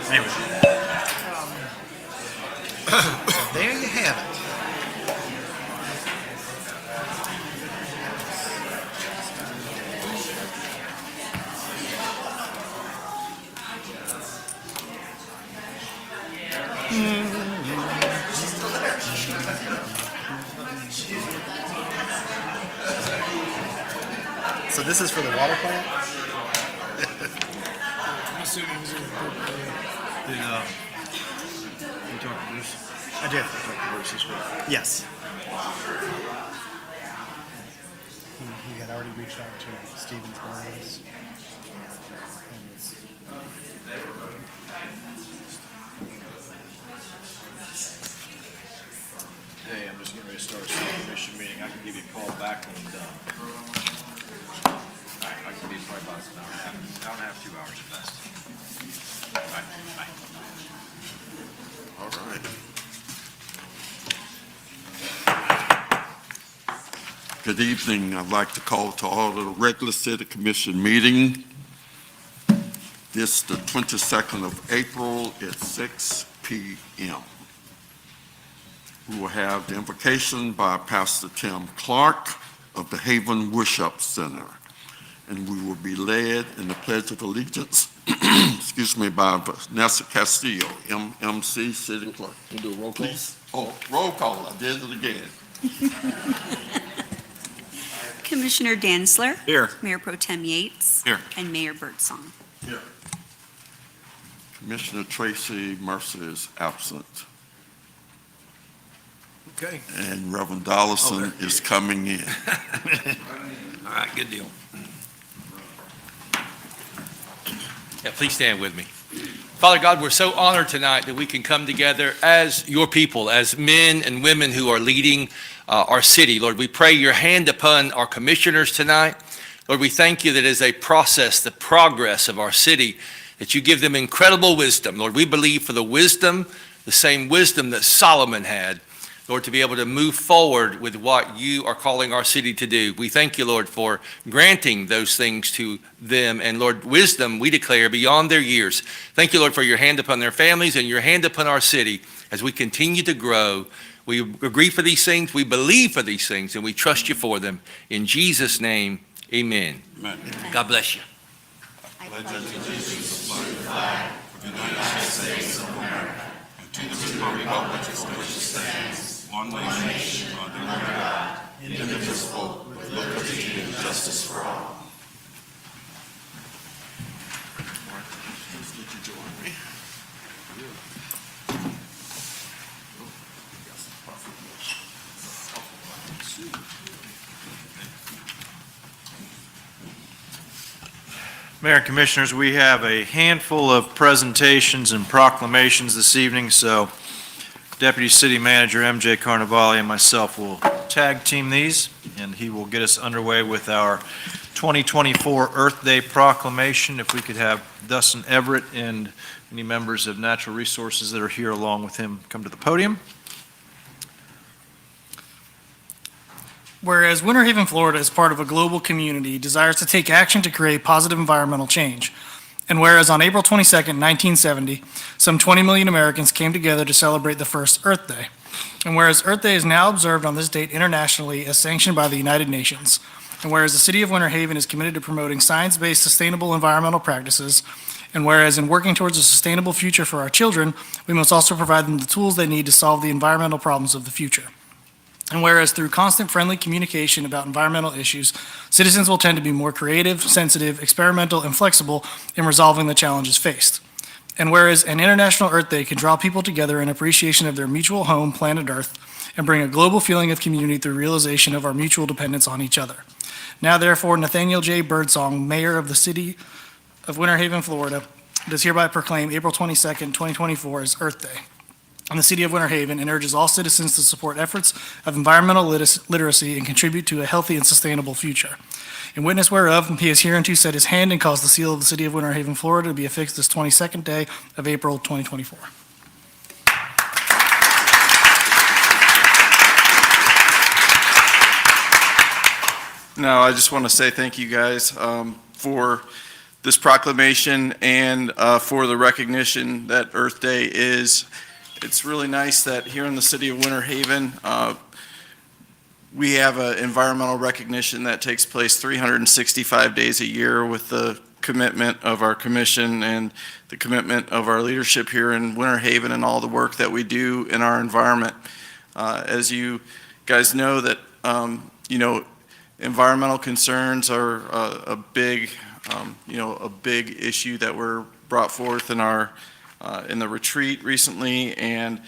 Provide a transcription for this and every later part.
Anyway, there you have it. So this is for the water plant? I'm assuming it was in the book. Did you talk to Bruce? I did. Talk to Bruce this week. Yes. He had already reached out to Stevens Brothers. Hey, I'm just getting ready to start a city commission meeting. I can give you a call back when I'm done. All right, I can be probably about an hour and a half, 2 hours at best. All right, bye. All right. Good evening. I'd like to call to order the regular city commission meeting. This the 22nd of April at 6 p.m. We will have the invocation by Pastor Tim Clark of the Haven Worship Center. And we will be led in the Pledge of Allegiance, excuse me, by Vanessa Castillo, MMC City Clerk. Can you do a roll call? Please. Oh, roll call. I did it again. Commissioner Dantzler. Here. Mayor Pro Tem Yates. Here. And Mayor Birdsong. Here. Commissioner Tracy Mercer is absent. Okay. And Reverend Dollison is coming in. All right, good deal. Yeah, please stand with me. Father God, we're so honored tonight that we can come together as your people, as men and women who are leading our city. Lord, we pray your hand upon our commissioners tonight. Lord, we thank you that as they process the progress of our city, that you give them incredible wisdom. Lord, we believe for the wisdom, the same wisdom that Solomon had, Lord, to be able to move forward with what you are calling our city to do. We thank you, Lord, for granting those things to them. And Lord, wisdom, we declare, beyond their years. Thank you, Lord, for your hand upon their families and your hand upon our city as we continue to grow. We agree for these things, we believe for these things, and we trust you for them. In Jesus' name, amen. Amen. God bless you. One nation, under God, indivisible, with liberty and justice for all. Did you join me? Mayor and Commissioners, we have a handful of presentations and proclamations this evening, so Deputy City Manager MJ Carnevale and myself will tag team these, and he will get us underway with our 2024 Earth Day proclamation. If we could have Dustin Everett and any members of Natural Resources that are here along with him come to the podium. Whereas Winter Haven, Florida, as part of a global community, desires to take action to create positive environmental change. And whereas on April 22nd, 1970, some 20 million Americans came together to celebrate the first Earth Day. And whereas Earth Day is now observed on this date internationally as sanctioned by the United Nations. And whereas the City of Winter Haven is committed to promoting science-based sustainable environmental practices. And whereas in working towards a sustainable future for our children, we must also provide them the tools they need to solve the environmental problems of the future. And whereas through constant friendly communication about environmental issues, citizens will tend to be more creative, sensitive, experimental, and flexible in resolving the challenges faced. And whereas an International Earth Day can draw people together in appreciation of their mutual home, planet Earth, and bring a global feeling of community through realization of our mutual dependence on each other. Now therefore, Nathaniel J. Birdsong, Mayor of the City of Winter Haven, Florida, does hereby proclaim April 22nd, 2024 as Earth Day in the City of Winter Haven, and urges all citizens to support efforts of environmental literacy and contribute to a healthy and sustainable future. In witness whereof, he has hereunto set his hand and caused the seal of the City of Winter Haven, Florida to be affixed this 22nd day of April 2024. No, I just want to say thank you guys for this proclamation and for the recognition that Earth Day is. It's really nice that here in the city of Winter Haven, we have an environmental recognition that takes place 365 days a year with the commitment of our commission and the commitment of our leadership here in Winter Haven and all the work that we do in our environment. As you guys know that, environmental concerns are a big issue that were brought forth in our in the retreat recently, and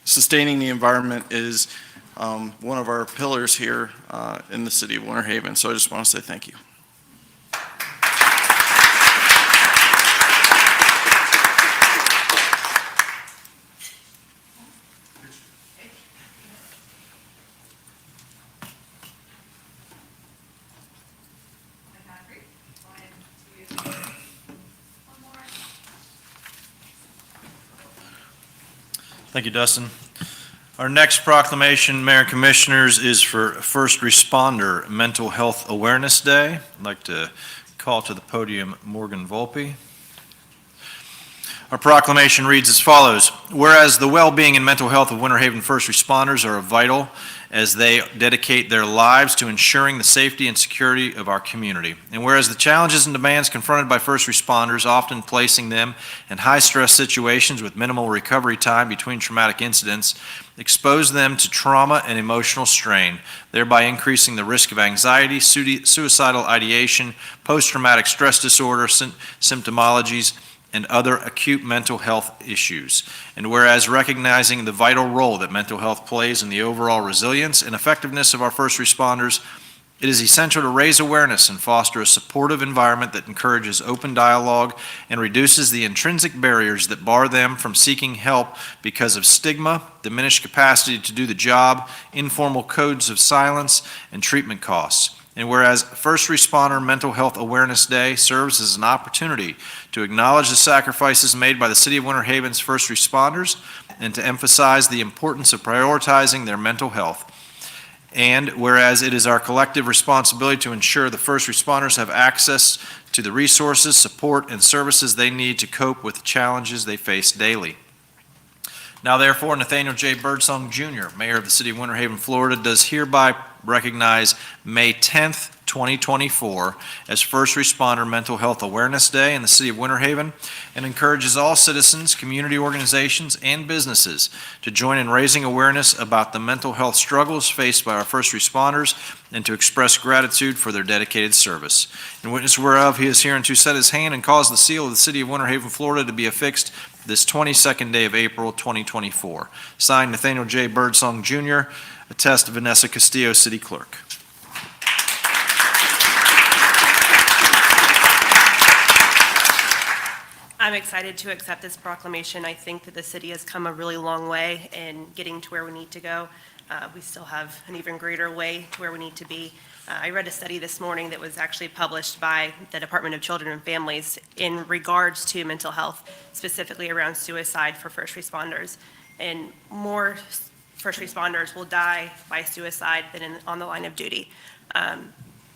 sustaining the environment is one of our pillars here in the city of Winter Haven. So I just want to say thank you. Thank you, Dustin. Our next proclamation, Mayor and Commissioners, is for First Responder Mental Health Awareness Day. I'd like to call to the podium Morgan Volpe. Our proclamation reads as follows. Whereas the well-being and mental health of Winter Haven first responders are vital as they dedicate their lives to ensuring the safety and security of our community. And whereas the challenges and demands confronted by first responders, often placing them in high-stress situations with minimal recovery time between traumatic incidents, expose them to trauma and emotional strain, thereby increasing the risk of anxiety, suicidal ideation, post-traumatic stress disorder, symptomologies, and other acute mental health issues. And whereas recognizing the vital role that mental health plays in the overall resilience and effectiveness of our first responders, it is essential to raise awareness and foster a supportive environment that encourages open dialogue and reduces the intrinsic barriers that bar them from seeking help because of stigma, diminished capacity to do the job, informal codes of silence, and treatment costs. And whereas First Responder Mental Health Awareness Day serves as an opportunity to acknowledge the sacrifices made by the City of Winter Haven's first responders and to emphasize the importance of prioritizing their mental health. And whereas it is our collective responsibility to ensure the first responders have access to the resources, support, and services they need to cope with the challenges they face daily. Now therefore, Nathaniel J. Birdsong Jr., Mayor of the City of Winter Haven, Florida, does hereby recognize May 10th, 2024 as First Responder Mental Health Awareness Day in the City of Winter Haven, and encourages all citizens, community organizations, and businesses to join in raising awareness about the mental health struggles faced by our first responders and to express gratitude for their dedicated service. In witness whereof, he is hereunto set his hand and caused the seal of the City of Winter Haven, Florida to be affixed this 22nd day of April, 2024. Signed, Nathaniel J. Birdsong Jr., attest Vanessa Castillo, City Clerk. I'm excited to accept this proclamation. I think that the city has come a really long way in getting to where we need to go. We still have an even greater way to where we need to be. I read a study this morning that was actually published by the Department of Children and Families in regards to mental health, specifically around suicide for first responders. And more first responders will die by suicide than on the line of duty,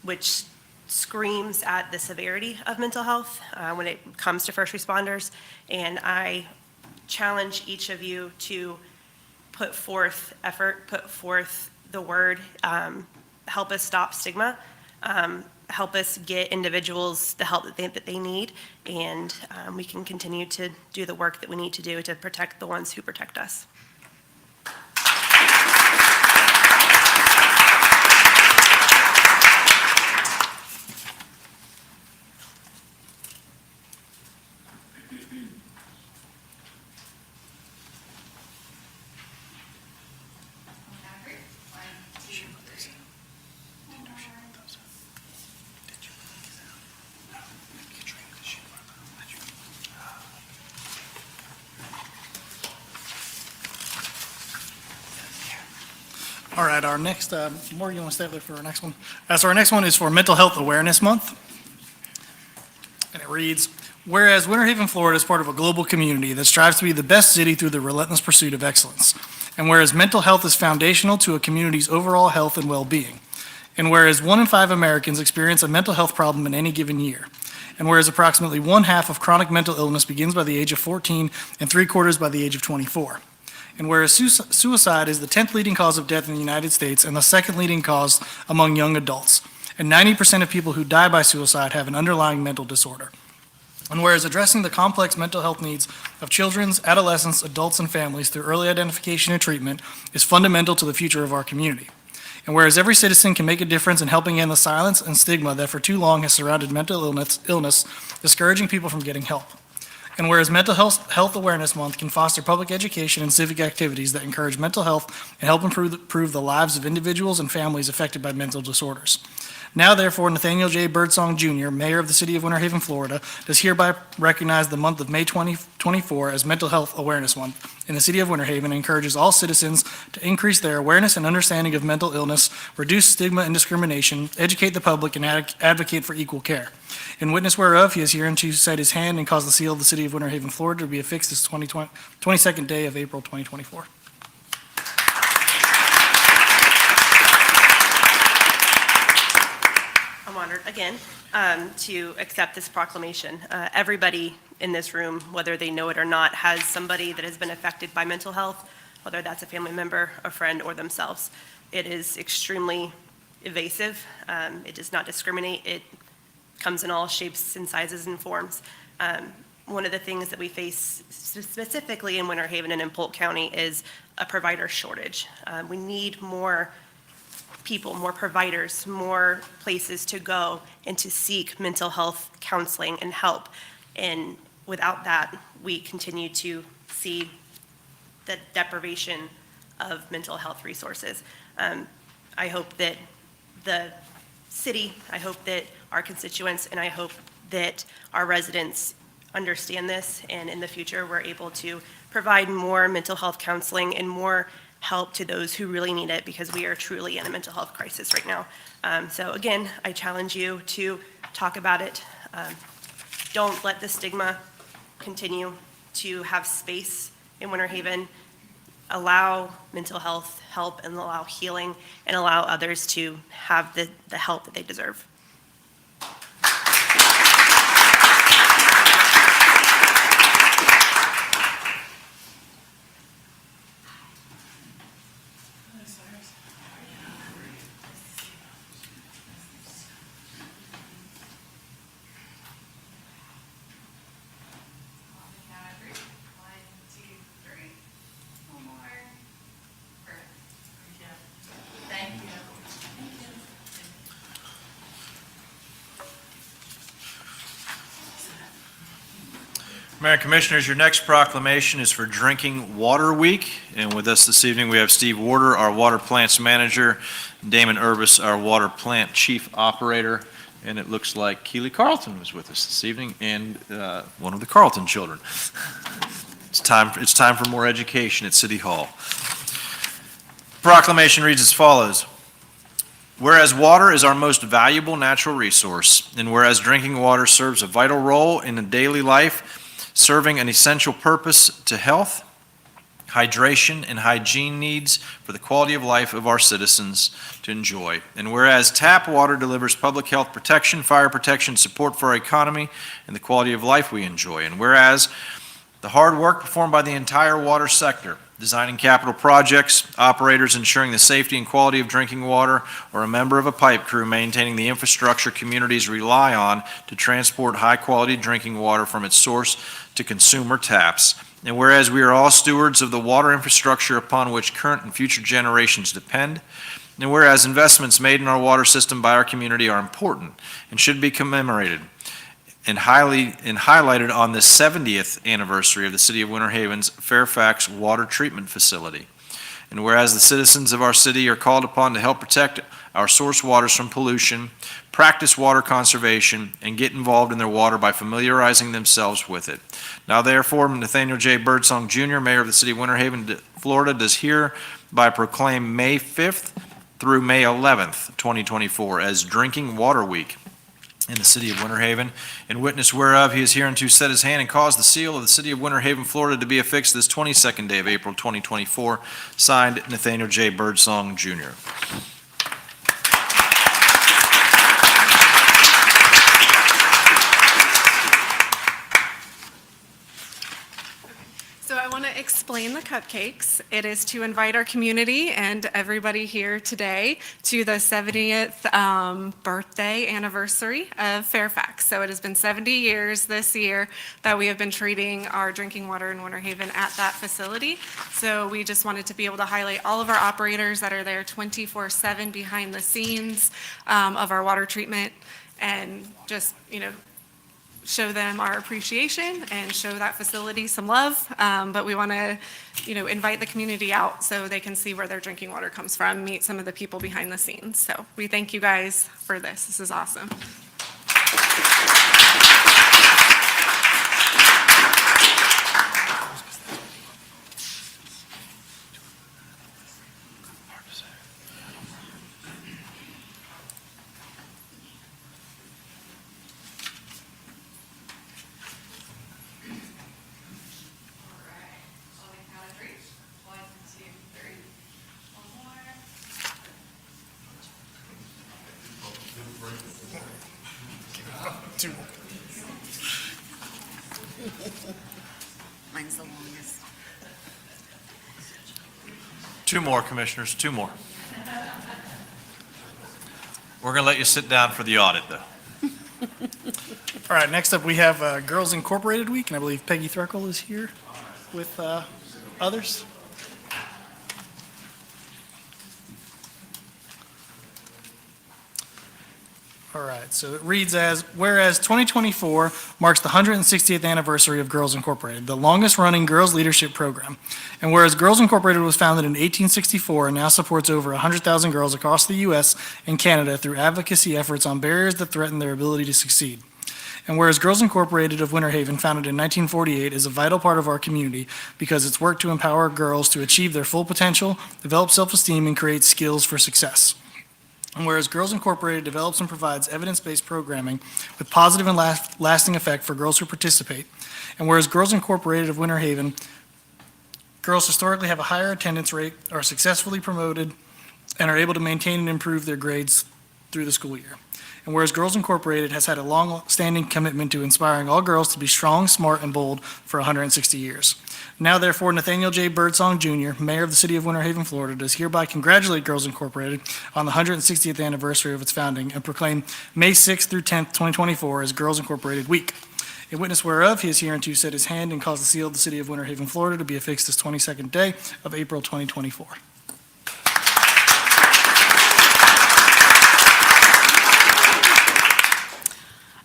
which screams at the severity of mental health when it comes to first responders. And I challenge each of you to put forth effort, put forth the word, help us stop stigma, help us get individuals the help that they need, and we can continue to do the work that we need to do to protect the ones who protect us. All right, our next, Morgan, you want to stay up there for our next one? So our next one is for Mental Health Awareness Month. And it reads, whereas Winter Haven, Florida is part of a global community that strives to be the best city through the relentless pursuit of excellence. And whereas mental health is foundational to a community's overall health and well-being. And whereas 1 in 5 Americans experience a mental health problem in any given year. And whereas approximately 1/2 of chronic mental illness begins by the age of 14 and 3/4 by the age of 24. And whereas suicide is the 10th leading cause of death in the United States and the 2nd leading cause among young adults. And 90% of people who die by suicide have an underlying mental disorder. And whereas addressing the complex mental health needs of children, adolescents, adults, and families through early identification and treatment is fundamental to the future of our community. And whereas every citizen can make a difference in helping end the silence and stigma that for too long has surrounded mental illness, discouraging people from getting help. And whereas Mental Health Awareness Month can foster public education and civic activities that encourage mental health and help improve the lives of individuals and families affected by mental disorders. Now therefore, Nathaniel J. Birdsong Jr., Mayor of the City of Winter Haven, Florida, does hereby recognize the month of May 2024 as Mental Health Awareness Month in the City of Winter Haven and encourages all citizens to increase their awareness and understanding of mental illness, reduce stigma and discrimination, educate the public, and advocate for equal care. In witness whereof, he is hereunto set his hand and cause the seal of the City of Winter Haven, Florida to be affixed this 22nd day of April 2024. I'm honored again to accept this proclamation. Everybody in this room, whether they know it or not, has somebody that has been affected by mental health, whether that's a family member, a friend, or themselves. It is extremely evasive. It does not discriminate. It comes in all shapes and sizes and forms. One of the things that we face specifically in Winter Haven and in Polk County is a provider shortage. We need more people, more providers, more places to go and to seek mental health counseling and help. And without that, we continue to see the deprivation of mental health resources. I hope that the city, I hope that our constituents, and I hope that our residents understand this, and in the future, we're able to provide more mental health counseling and more help to those who really need it, because we are truly in a mental health crisis right now. So again, I challenge you to talk about it. Don't let the stigma continue to have space in Winter Haven. Allow mental health help and allow healing and allow others to have the help that they deserve. Mayor and Commissioners, your next proclamation is for Drinking Water Week. And with us this evening, we have Steve Warder, our Water Plants Manager, Damon Urbis, our Water Plant Chief Operator, and it looks like Keely Carlton was with us this evening, and one of the Carlton children. It's time for more education at City Hall. Proclamation reads as follows. Whereas water is our most valuable natural resource, and whereas drinking water serves a vital role in the daily life, serving an essential purpose to health, hydration, and hygiene needs for the quality of life of our citizens to enjoy. And whereas tap water delivers public health protection, fire protection, support for our economy, and the quality of life we enjoy. And whereas the hard work performed by the entire water sector, designing capital projects, operators ensuring the safety and quality of drinking water, or a member of a pipe crew maintaining the infrastructure communities rely on to transport high-quality drinking water from its source to consumer taps. And whereas we are all stewards of the water infrastructure upon which current and future generations depend, and whereas investments made in our water system by our community are important and should be commemorated and highlighted on the 70th anniversary of the City of Winter Haven's Fairfax Water Treatment Facility. And whereas the citizens of our city are called upon to help protect our source waters from pollution, practice water conservation, and get involved in their water by familiarizing themselves with it. Now therefore, Nathaniel J. Birdsong Jr., Mayor of the City of Winter Haven, Florida, does hereby proclaim May 5th through May 11th, 2024 as Drinking Water Week in the City of Winter Haven, in witness whereof he is hereunto set his hand and cause the seal of the City of Winter Haven, Florida to be affixed this 22nd day of April 2024, signed Nathaniel J. Birdsong Jr. displaying the cupcakes. It is to invite our community and everybody here today to the 70th birthday anniversary of Fairfax. So it has been 70 years this year that we have been treating our drinking water in Winter Haven at that facility. So we just wanted to be able to highlight all of our operators that are there 24/7 behind the scenes of our water treatment, and just, show them our appreciation and show that facility some love. But we want to, invite the community out so they can see where their drinking water comes from, meet some of the people behind the scenes. So we thank you guys for this. This is awesome. Mine's the longest. Two more, Commissioners, two more. We're going to let you sit down for the audit, though. All right, next up, we have Girls Incorporated Week, and I believe Peggy Threkel is here with others. All right, so it reads as, whereas 2024 marks the 160th anniversary of Girls Incorporated, the longest-running girls' leadership program. And whereas Girls Incorporated was founded in 1864 and now supports over 100,000 girls across the U.S. and Canada through advocacy efforts on barriers that threaten their ability to succeed. And whereas Girls Incorporated of Winter Haven, founded in 1948, is a vital part of our community because its work to empower girls to achieve their full potential, develop self-esteem, and create skills for success. And whereas Girls Incorporated develops and provides evidence-based programming with positive and lasting effect for girls who participate. And whereas Girls Incorporated of Winter Haven, girls historically have a higher attendance rate, are successfully promoted, and are able to maintain and improve their grades through the school year. And whereas Girls Incorporated has had a long-standing commitment to inspiring all girls to be strong, smart, and bold for 160 years. Now, therefore, Nathaniel J. Birdsong, Jr., Mayor of the City of Winter Haven, Florida, does hereby congratulate Girls Incorporated on the 160th anniversary of its founding and proclaim May 6th through 10th, 2024 as Girls Incorporated Week. In witness whereof, he is hereunto set his hand and caused the seal of the City of Winter Haven, Florida to be affixed this 22nd day of April 2024.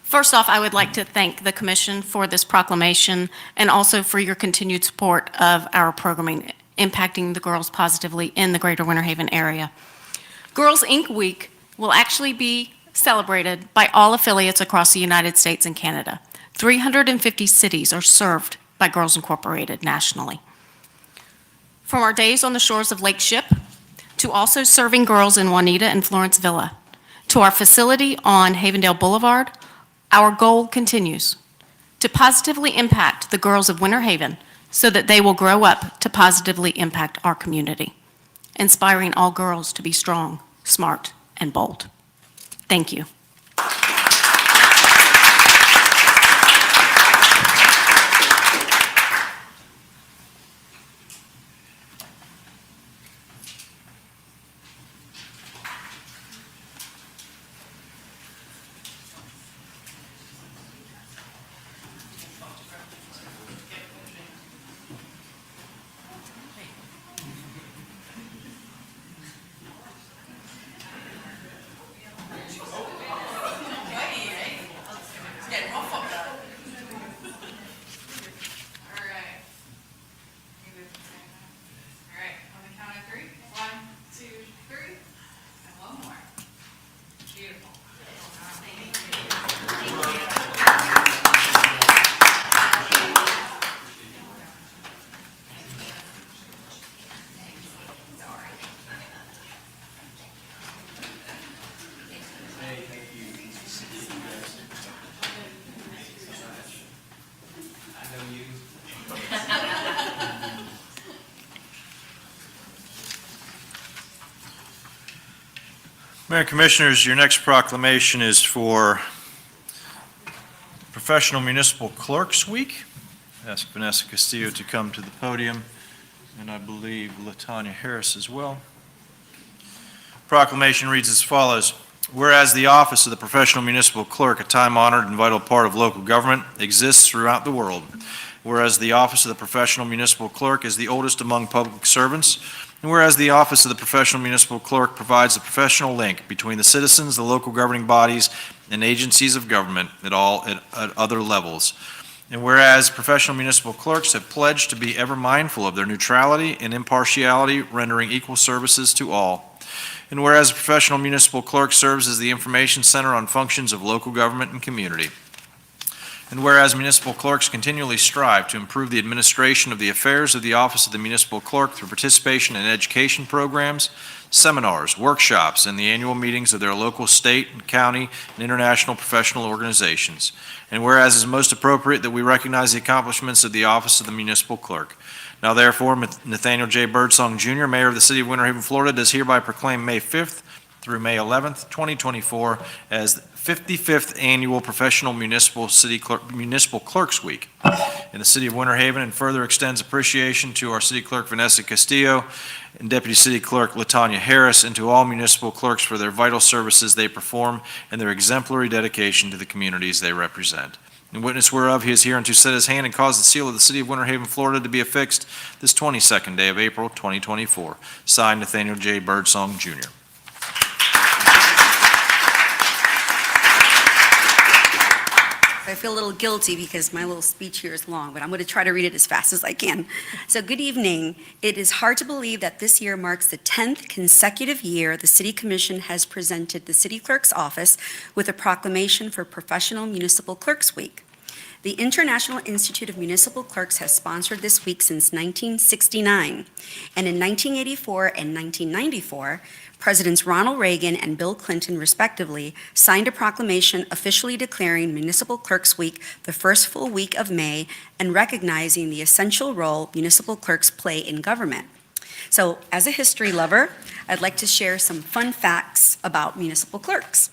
First off, I would like to thank the Commission for this proclamation and also for your continued support of our programming impacting the girls positively in the greater Winter Haven area. Girls Inc. Week will actually be celebrated by all affiliates across the United States and Canada. 350 cities are served by Girls Incorporated nationally. From our days on the shores of Lake Ship to also serving girls in Juanita and Florence Villa, to our facility on Havendale Boulevard, our goal continues to positively impact the girls of Winter Haven so that they will grow up to positively impact our community, inspiring all girls to be strong, smart, and bold. Thank you. Mayor and Commissioners, your next proclamation is for Professional Municipal Clerks Week. Ask Vanessa Castillo to come to the podium and I believe Latanya Harris as well. Proclamation reads as follows. Whereas the office of the professional municipal clerk, a time-honored and vital part of local government, exists throughout the world. Whereas the office of the professional municipal clerk is the oldest among public servants. And whereas the office of the professional municipal clerk provides a professional link between the citizens, the local governing bodies, and agencies of government at other levels. And whereas professional municipal clerks have pledged to be ever mindful of their neutrality and impartiality, rendering equal services to all. And whereas a professional municipal clerk serves as the information center on functions of local government and community. And whereas municipal clerks continually strive to improve the administration of the affairs of the office of the municipal clerk through participation in education programs, seminars, workshops, and the annual meetings of their local, state, and county, and international professional organizations. And whereas it is most appropriate that we recognize the accomplishments of the office of the municipal clerk. Now therefore, Nathaniel J. Birdsong Jr., Mayor of the City of Winter Haven, Florida, does hereby proclaim May 5th through May 11th, 2024 as the 55th Annual Professional Municipal Clerks Week in the City of Winter Haven, and further extends appreciation to our City Clerk Vanessa Castillo and Deputy City Clerk Latanya Harris, and to all municipal clerks for their vital services they perform and their exemplary dedication to the communities they represent. In witness whereof, he is here to set his hand and cause the seal of the City of Winter Haven, Florida to be affixed this 22nd day of April, 2024. Signed, Nathaniel J. Birdsong, Jr. I feel a little guilty because my little speech here is long, but I'm going to try to read it as fast as I can. So good evening. It is hard to believe that this year marks the 10th consecutive year the City Commission has presented the City Clerk's Office with a proclamation for Professional Municipal Clerks Week. The International Institute of Municipal Clerks has sponsored this week since 1969, and in 1984 and 1994, Presidents Ronald Reagan and Bill Clinton, respectively, signed a proclamation officially declaring Municipal Clerks Week the first full week of May and recognizing the essential role municipal clerks play in government. So, as a history lover, I'd like to share some fun facts about municipal clerks.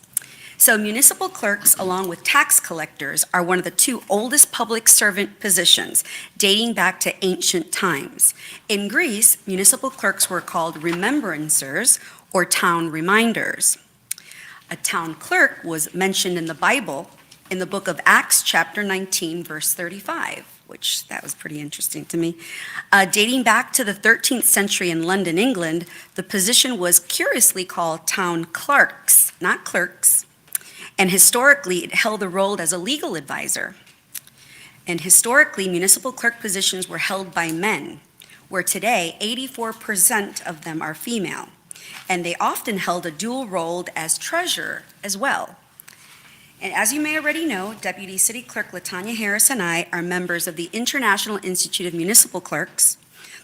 So municipal clerks, along with tax collectors, are one of the two oldest public servant positions, dating back to ancient times. In Greece, municipal clerks were called remembrancers, or town reminders. A town clerk was mentioned in the Bible in the book of Acts, chapter 19, verse 35, which that was pretty interesting to me. Dating back to the 13th century in London, England, the position was curiously called town clerks, not clerks. And historically, it held the role as a legal advisor. And historically, municipal clerk positions were held by men, where today 84% of them are female. And they often held a dual role as treasurer as well. And as you may already know, Deputy City Clerk Latanya Harris and I are members of the International Institute of Municipal Clerks,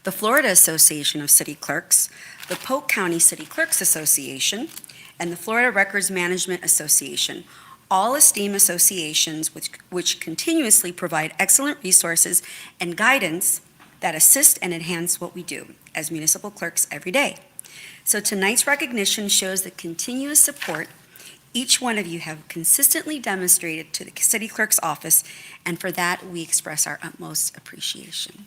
the Florida Association of City Clerks, the Polk County City Clerks Association, and the Florida Records Management Association, all esteemed associations which continuously provide excellent resources and guidance that assist and enhance what we do as municipal clerks every day. So tonight's recognition shows the continuous support each one of you have consistently demonstrated to the City Clerk's Office, and for that, we express our utmost appreciation.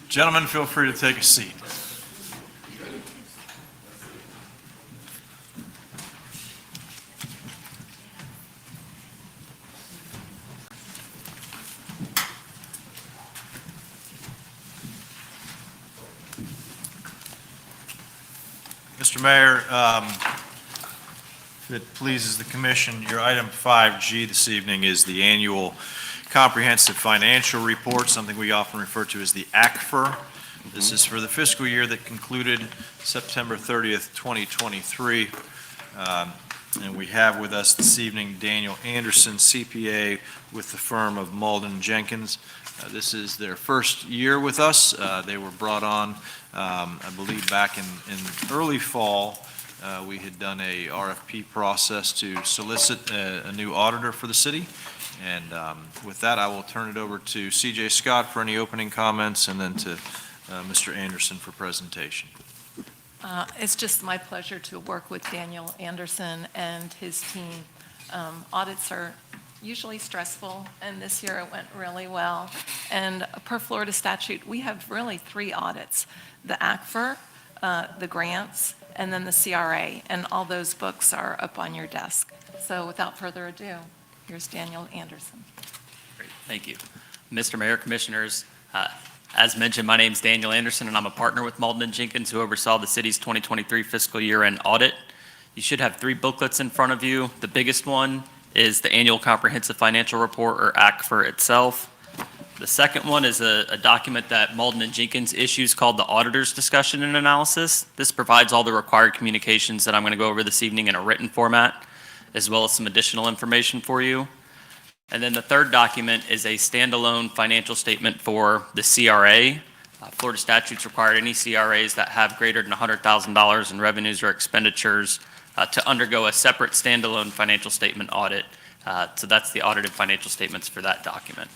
Gentlemen, feel free to take a seat. Mr. Mayor, if it pleases the commission, your item 5G this evening is the annual Comprehensive Financial Report, something we often refer to as the ACFR. This is for the fiscal year that concluded September 30th, 2023. And we have with us this evening Daniel Anderson, CPA with the firm of Malden Jenkins. This is their first year with us. They were brought on, I believe, back in early fall. We had done a RFP process to solicit a new auditor for the city. And with that, I will turn it over to CJ Scott for any opening comments, and then to Mr. Anderson for presentation. It's just my pleasure to work with Daniel Anderson and his team. Audits are usually stressful, and this year it went really well. And per Florida statute, we have really 3 audits: the ACFR, the grants, and then the CRA, and all those books are up on your desk. So without further ado, here's Daniel Anderson. Great, thank you. Mr. Mayor, Commissioners, as mentioned, my name is Daniel Anderson, and I'm a partner with Malden & Jenkins, who oversaw the city's 2023 fiscal year-end audit. You should have 3 booklets in front of you. The biggest one is the Annual Comprehensive Financial Report, or ACFR itself. The second one is a document that Malden & Jenkins issues called the Auditor's Discussion and Analysis. This provides all the required communications that I'm going to go over this evening in a written format, as well as some additional information for you. And then the third document is a standalone financial statement for the CRA. Florida statutes require any CRAs that have greater than $100,000 in revenues or expenditures to undergo a separate standalone financial statement audit. So that's the audited financial statements for that document.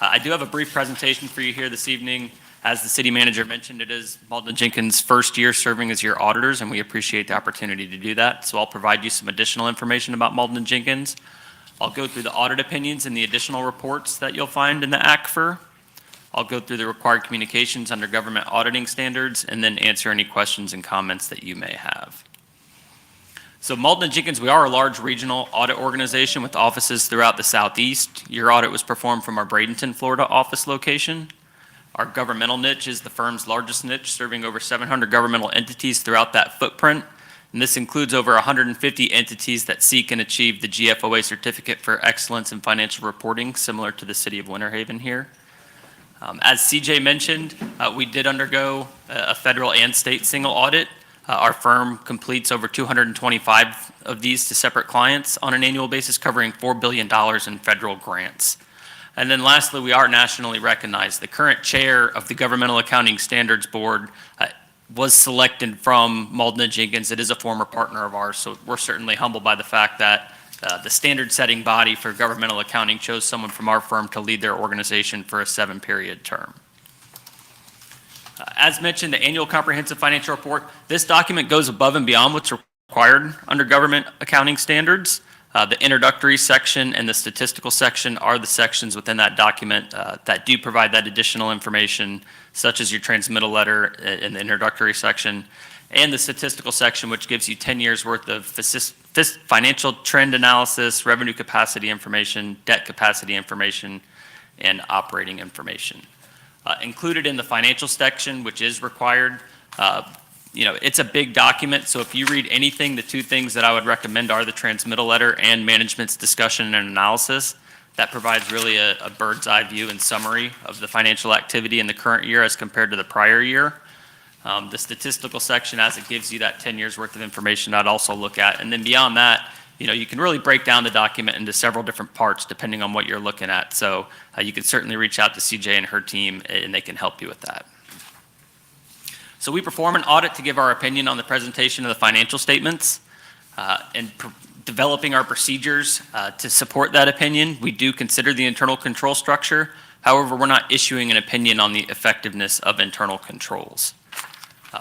I do have a brief presentation for you here this evening. As the city manager mentioned, it is Malden & Jenkins' first year serving as your auditors, and we appreciate the opportunity to do that. So I'll provide you some additional information about Malden & Jenkins. I'll go through the audit opinions and the additional reports that you'll find in the ACFR. I'll go through the required communications under government auditing standards, and then answer any questions and comments that you may have. So Malden & Jenkins, we are a large regional audit organization with offices throughout the Southeast. Your audit was performed from our Bradenton, Florida office location. Our governmental niche is the firm's largest niche, serving over 700 governmental entities throughout that footprint. And this includes over 150 entities that seek and achieve the GFOA Certificate for Excellence in Financial Reporting, similar to the city of Winter Haven here. As CJ mentioned, we did undergo a federal and state single audit. Our firm completes over 225 of these to separate clients on an annual basis, covering $4 billion in federal grants. And then lastly, we are nationally recognized. The current chair of the Governmental Accounting Standards Board was selected from Malden & Jenkins. It is a former partner of ours, so we're certainly humbled by the fact that the standard-setting body for governmental accounting chose someone from our firm to lead their organization for a 7-period term. As mentioned, the Annual Comprehensive Financial Report, this document goes above and beyond what's required under government accounting standards. The introductory section and the statistical section are the sections within that document that do provide that additional information, such as your transmittal letter in the introductory section, and the statistical section, which gives you 10 years worth of financial trend analysis, revenue capacity information, debt capacity information, and operating information. Included in the financial section, which is required, it's a big document, so if you read anything, the 2 things that I would recommend are the transmittal letter and management's discussion and analysis. That provides really a bird's eye view and summary of the financial activity in the current year as compared to the prior year. The statistical section, as it gives you that 10 years worth of information, I'd also look at. And then beyond that, you can really break down the document into several different parts depending on what you're looking at. So you can certainly reach out to CJ and her team, and they can help you with that. So we perform an audit to give our opinion on the presentation of the financial statements. Developing our procedures to support that opinion, we do consider the internal control structure. However, we're not issuing an opinion on the effectiveness of internal controls.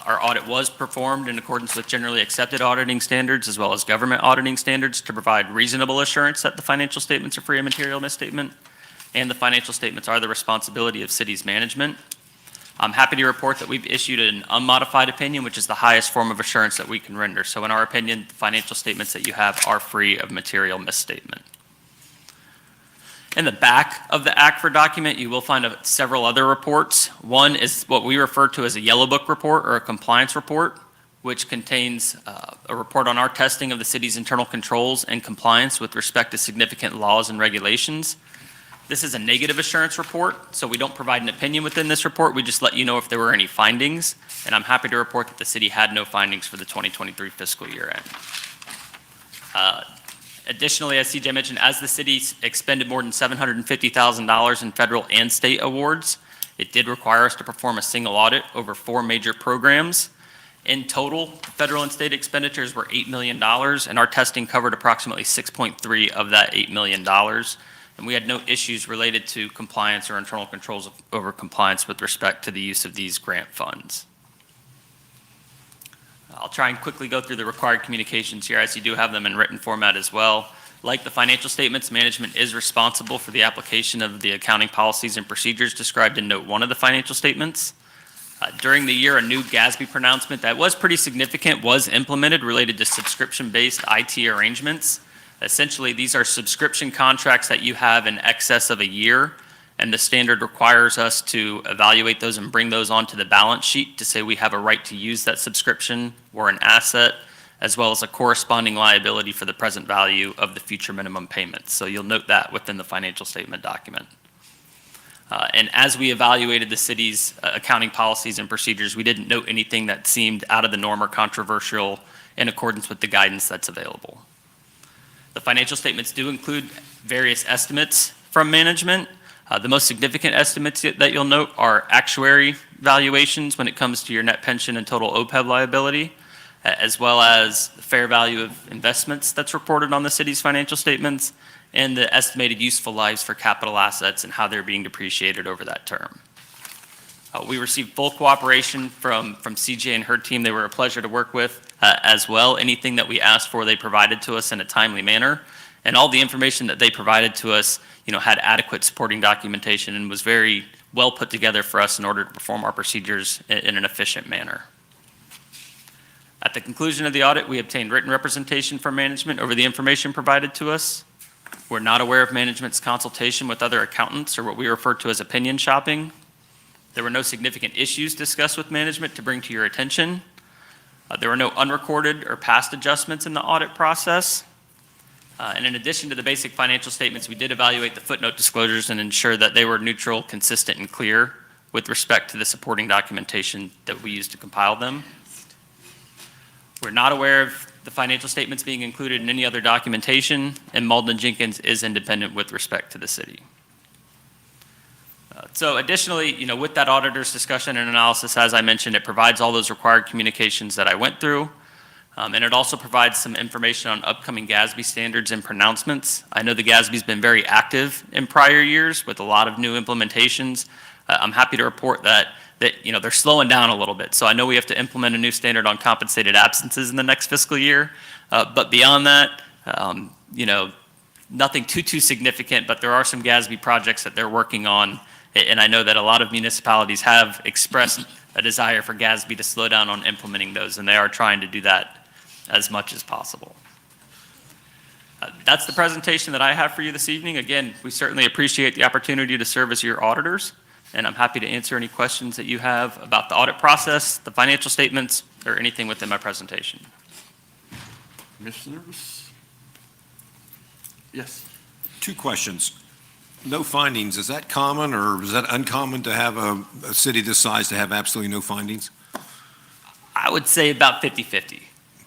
Our audit was performed in accordance with generally accepted auditing standards as well as government auditing standards to provide reasonable assurance that the financial statements are free of material misstatement, and the financial statements are the responsibility of city's management. I'm happy to report that we've issued an unmodified opinion, which is the highest form of assurance that we can render. So in our opinion, the financial statements that you have are free of material misstatement. In the back of the ACFR document, you will find several other reports. One is what we refer to as a yellow book report or a compliance report, which contains a report on our testing of the city's internal controls and compliance with respect to significant laws and regulations. This is a negative assurance report, so we don't provide an opinion within this report. We just let you know if there were any findings, and I'm happy to report that the city had no findings for the 2023 fiscal year end. Additionally, as CJ mentioned, as the city expended more than $750,000 in federal and state awards, it did require us to perform a single audit over 4 major programs. In total, federal and state expenditures were $8 million, and our testing covered approximately 6.3 of that $8 million. And we had no issues related to compliance or internal controls over compliance with respect to the use of these grant funds. I'll try and quickly go through the required communications here, as you do have them in written format as well. Like the financial statements, management is responsible for the application of the accounting policies and procedures described in Note 1 of the financial statements. During the year, a new GASB pronouncement that was pretty significant was implemented related to subscription-based IT arrangements. Essentially, these are subscription contracts that you have in excess of a year, and the standard requires us to evaluate those and bring those onto the balance sheet to say we have a right to use that subscription or an asset, as well as a corresponding liability for the present value of the future minimum payments. So you'll note that within the financial statement document. And as we evaluated the city's accounting policies and procedures, we didn't note anything that seemed out of the norm or controversial in accordance with the guidance that's available. The financial statements do include various estimates from management. The most significant estimates that you'll note are actuary valuations when it comes to your net pension and total OPEB liability, as well as the fair value of investments that's reported on the city's financial statements, and the estimated useful lives for capital assets and how they're being depreciated over that term. We received full cooperation from CJ and her team. They were a pleasure to work with as well. Anything that we asked for, they provided to us in a timely manner. And all the information that they provided to us, had adequate supporting documentation and was very well put together for us in order to perform our procedures in an efficient manner. At the conclusion of the audit, we obtained written representation from management over the information provided to us. We're not aware of management's consultation with other accountants or what we refer to as opinion shopping. There were no significant issues discussed with management to bring to your attention. There were no unrecorded or past adjustments in the audit process. And in addition to the basic financial statements, we did evaluate the footnote disclosures and ensure that they were neutral, consistent, and clear with respect to the supporting documentation that we used to compile them. We're not aware of the financial statements being included in any other documentation, and Malden & Jenkins is independent with respect to the city. So additionally, with that auditor's discussion and analysis, as I mentioned, it provides all those required communications that I went through. And it also provides some information on upcoming GASB standards and pronouncements. I know the GASB's been very active in prior years with a lot of new implementations. I'm happy to report that they're slowing down a little bit. So I know we have to implement a new standard on compensated absences in the next fiscal year. But beyond that, nothing too significant, but there are some GASB projects that they're working on. And I know that a lot of municipalities have expressed a desire for GASB to slow down on implementing those, and they are trying to do that as much as possible. That's the presentation that I have for you this evening. Again, we certainly appreciate the opportunity to serve as your auditors, and I'm happy to answer any questions that you have about the audit process, the financial statements, or anything within my presentation. Commissioners? Yes. 2 questions. No findings, is that common or is that uncommon to have a city this size to have absolutely no findings? I would say about 50-50.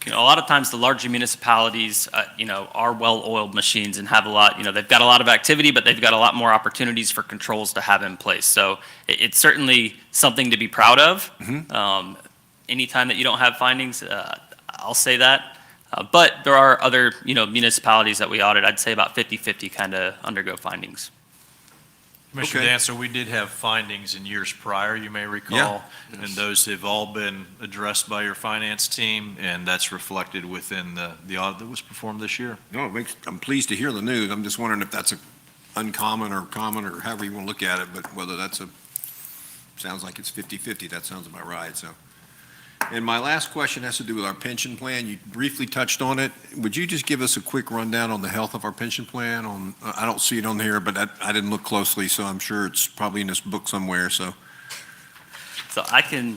A lot of times the larger municipalities, are well-oiled machines and have a lot, they've got a lot of activity, but they've got a lot more opportunities for controls to have in place. So it's certainly something to be proud of. Anytime that you don't have findings, I'll say that. But there are other, municipalities that we audit. I'd say about 50-50 kind of undergo findings. Commissioner Okay. Dancer, we did have findings in years prior, you may recall. Yeah. And those have all been addressed by your finance team, and that's reflected within the audit that was performed this year. No, I'm pleased to hear the news. I'm just wondering if that's a uncommon or common or however you want to look at it, but whether sounds like it's 50-50, that sounds about right, so. And my last question has to do with our pension plan. You briefly touched on it. Would you just give us a quick rundown on the health of our pension plan? I don't see it on here, but I didn't look closely, so I'm sure it's probably in this book somewhere, so. So I'd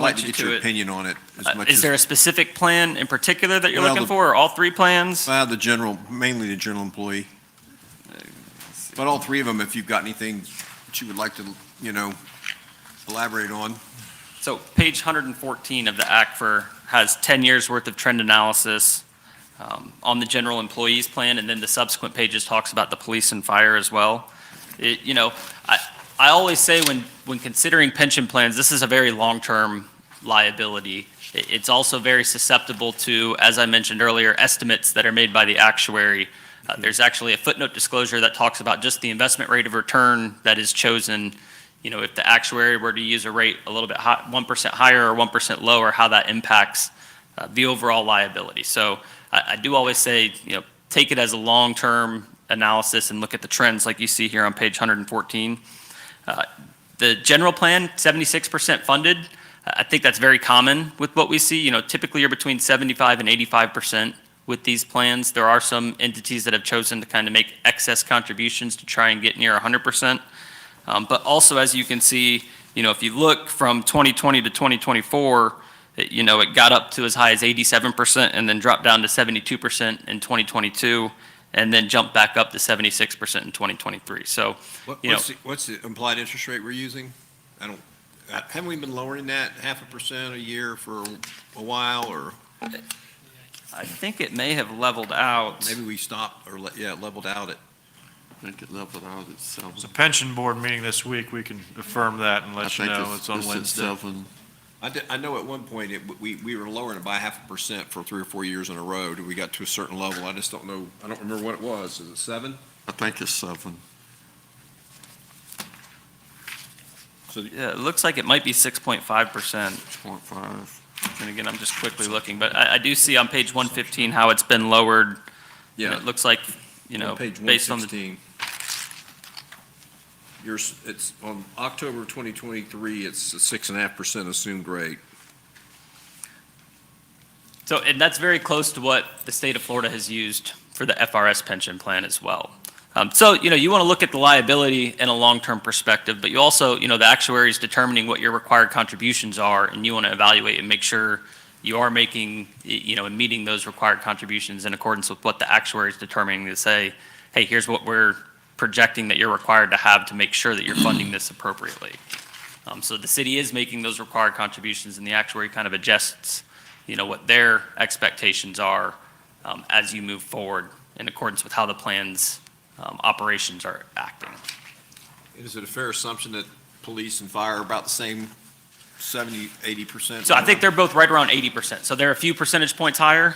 like to get your opinion on it as much Is as. there a specific plan in particular that you're Well, looking for, or all 3 plans? Mainly the general employee. But all 3 of them, if you've got anything that you would like to, elaborate on. So page 114 of the ACFR has 10 years' worth of trend analysis. on the general employees plan, and then the subsequent pages talks about the police and fire as well. I always say when considering pension plans, this is a very long-term liability. It's also very susceptible to, as I mentioned earlier, estimates that are made by the actuary. There's actually a footnote disclosure that talks about just the investment rate of return that is chosen. If the actuary were to use a rate a little bit 1% higher or 1% lower, how that impacts the overall liability. So I do always say, take it as a long-term analysis and look at the trends like you see here on page 114. The general plan, 76% funded. I think that's very common with what we see. Typically you're between 75 and 85% with these plans. There are some entities that have chosen to kind of make excess contributions to try and get near 100%. But also, as you can see, if you look from 2020 to 2024, it got up to as high as 87% and then dropped down to 72% in 2022, and then jumped back up to 76% in 2023. So, What's the implied interest rate we're using? Haven't we been lowering that 0.5% a year for a while, or I think it may have leveled out. maybe we stopped, or leveled out at? I think it leveled out at 7. There's a pension board meeting this week. We can affirm that and let you know. It's on at Wednesday. 7. I know at one point, we were lowering it by 0.5% for 3 or 4 years in a row, and we got to a certain level. I just don't know, I don't remember what it was. Is it 7? I think it's 7. So Yeah, it looks like it might be 6.5%. 6.5. And again, I'm just quickly looking, but I do see on page 115 how it's been lowered. And yeah, it looks like, on page based on the 116. It's on October 2023, it's a 6.5% assumed rate. So, and that's very close to what the state of Florida has used for the FRS pension plan as well. So, you want to look at the liability in a long-term perspective, but you also, the actuary is determining what your required contributions are, and you want to evaluate and make sure you are making, and meeting those required contributions in accordance with what the actuary is determining to say, hey, here's what we're projecting that you're required to have to make sure that you're funding this appropriately. So the city is making those required contributions, and the actuary kind of adjusts, what their expectations are as you move forward in accordance with how the plan's operations are acting. Is it a fair assumption that police and fire are about the same, 70, 80%? So I think they're both right around 80%. So they're a few percentage points higher.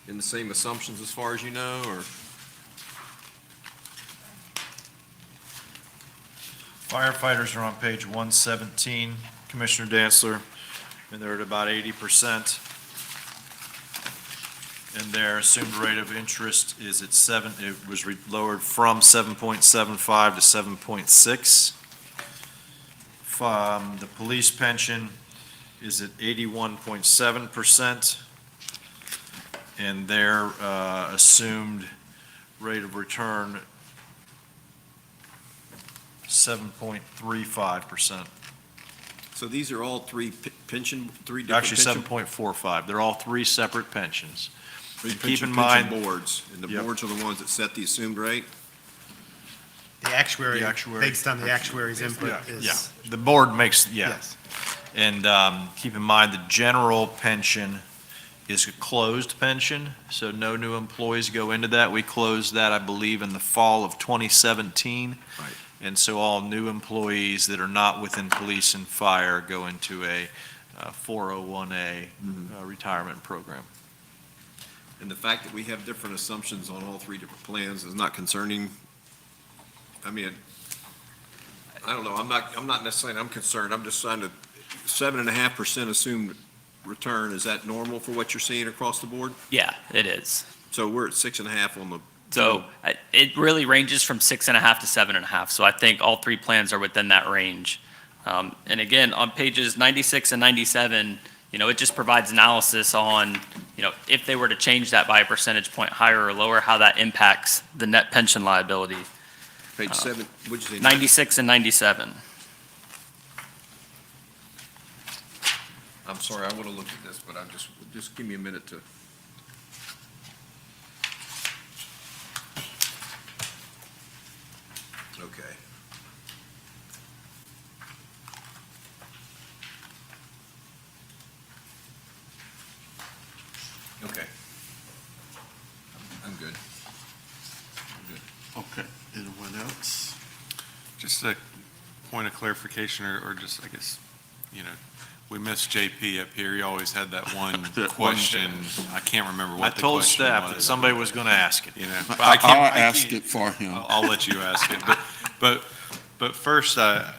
In the same assumptions as far as you know, or? Firefighters are on page 117, Commissioner Dantzler, and they're at about 80%. And their assumed rate of interest is at 7, it was lowered from 7.75 to 7.6. The police pension is at 81.7%. And their assumed rate of return 7.35%. So these are all three different Actually, pension? 7.45. They're all 3 separate pensions. Keep Pension in mind, boards, and the Yep. boards are the ones that set the assumed rate? The actuary, The actuary. based on the actuary's input, yeah, is. the board makes, yeah. Yes. And keep in mind, the general pension is a closed pension, so no new employees go into that. We closed that, I believe, in the fall of 2017. Right. And so all new employees that are not within police and fire go into a 401A retirement program. And the fact that we have different assumptions on all 3 different plans is not concerning? I mean, I don't know, I'm not necessarily, I'm concerned, I'm just trying to, 7.5% assumed return, is that normal for what you're seeing across the board? Yeah, it is. So we're at 6.5 on the. So it really ranges from 6.5 to 7.5. So I think all 3 plans are within that range. And again, on pages 96 and 97, it just provides analysis on, if they were to change that by a percentage point higher or lower, how that impacts the net pension liability. Page 7, what'd you say? 96 and 97. I'm sorry, I want to look at this, but just give me a minute to. Okay. Just a point of clarification, or just, I guess, we missed JP up here. He always had that one question. I can't remember I what the told question staff that was. somebody was going to ask it. But I'll can't- ask it for him. I'll let you ask it. But first, I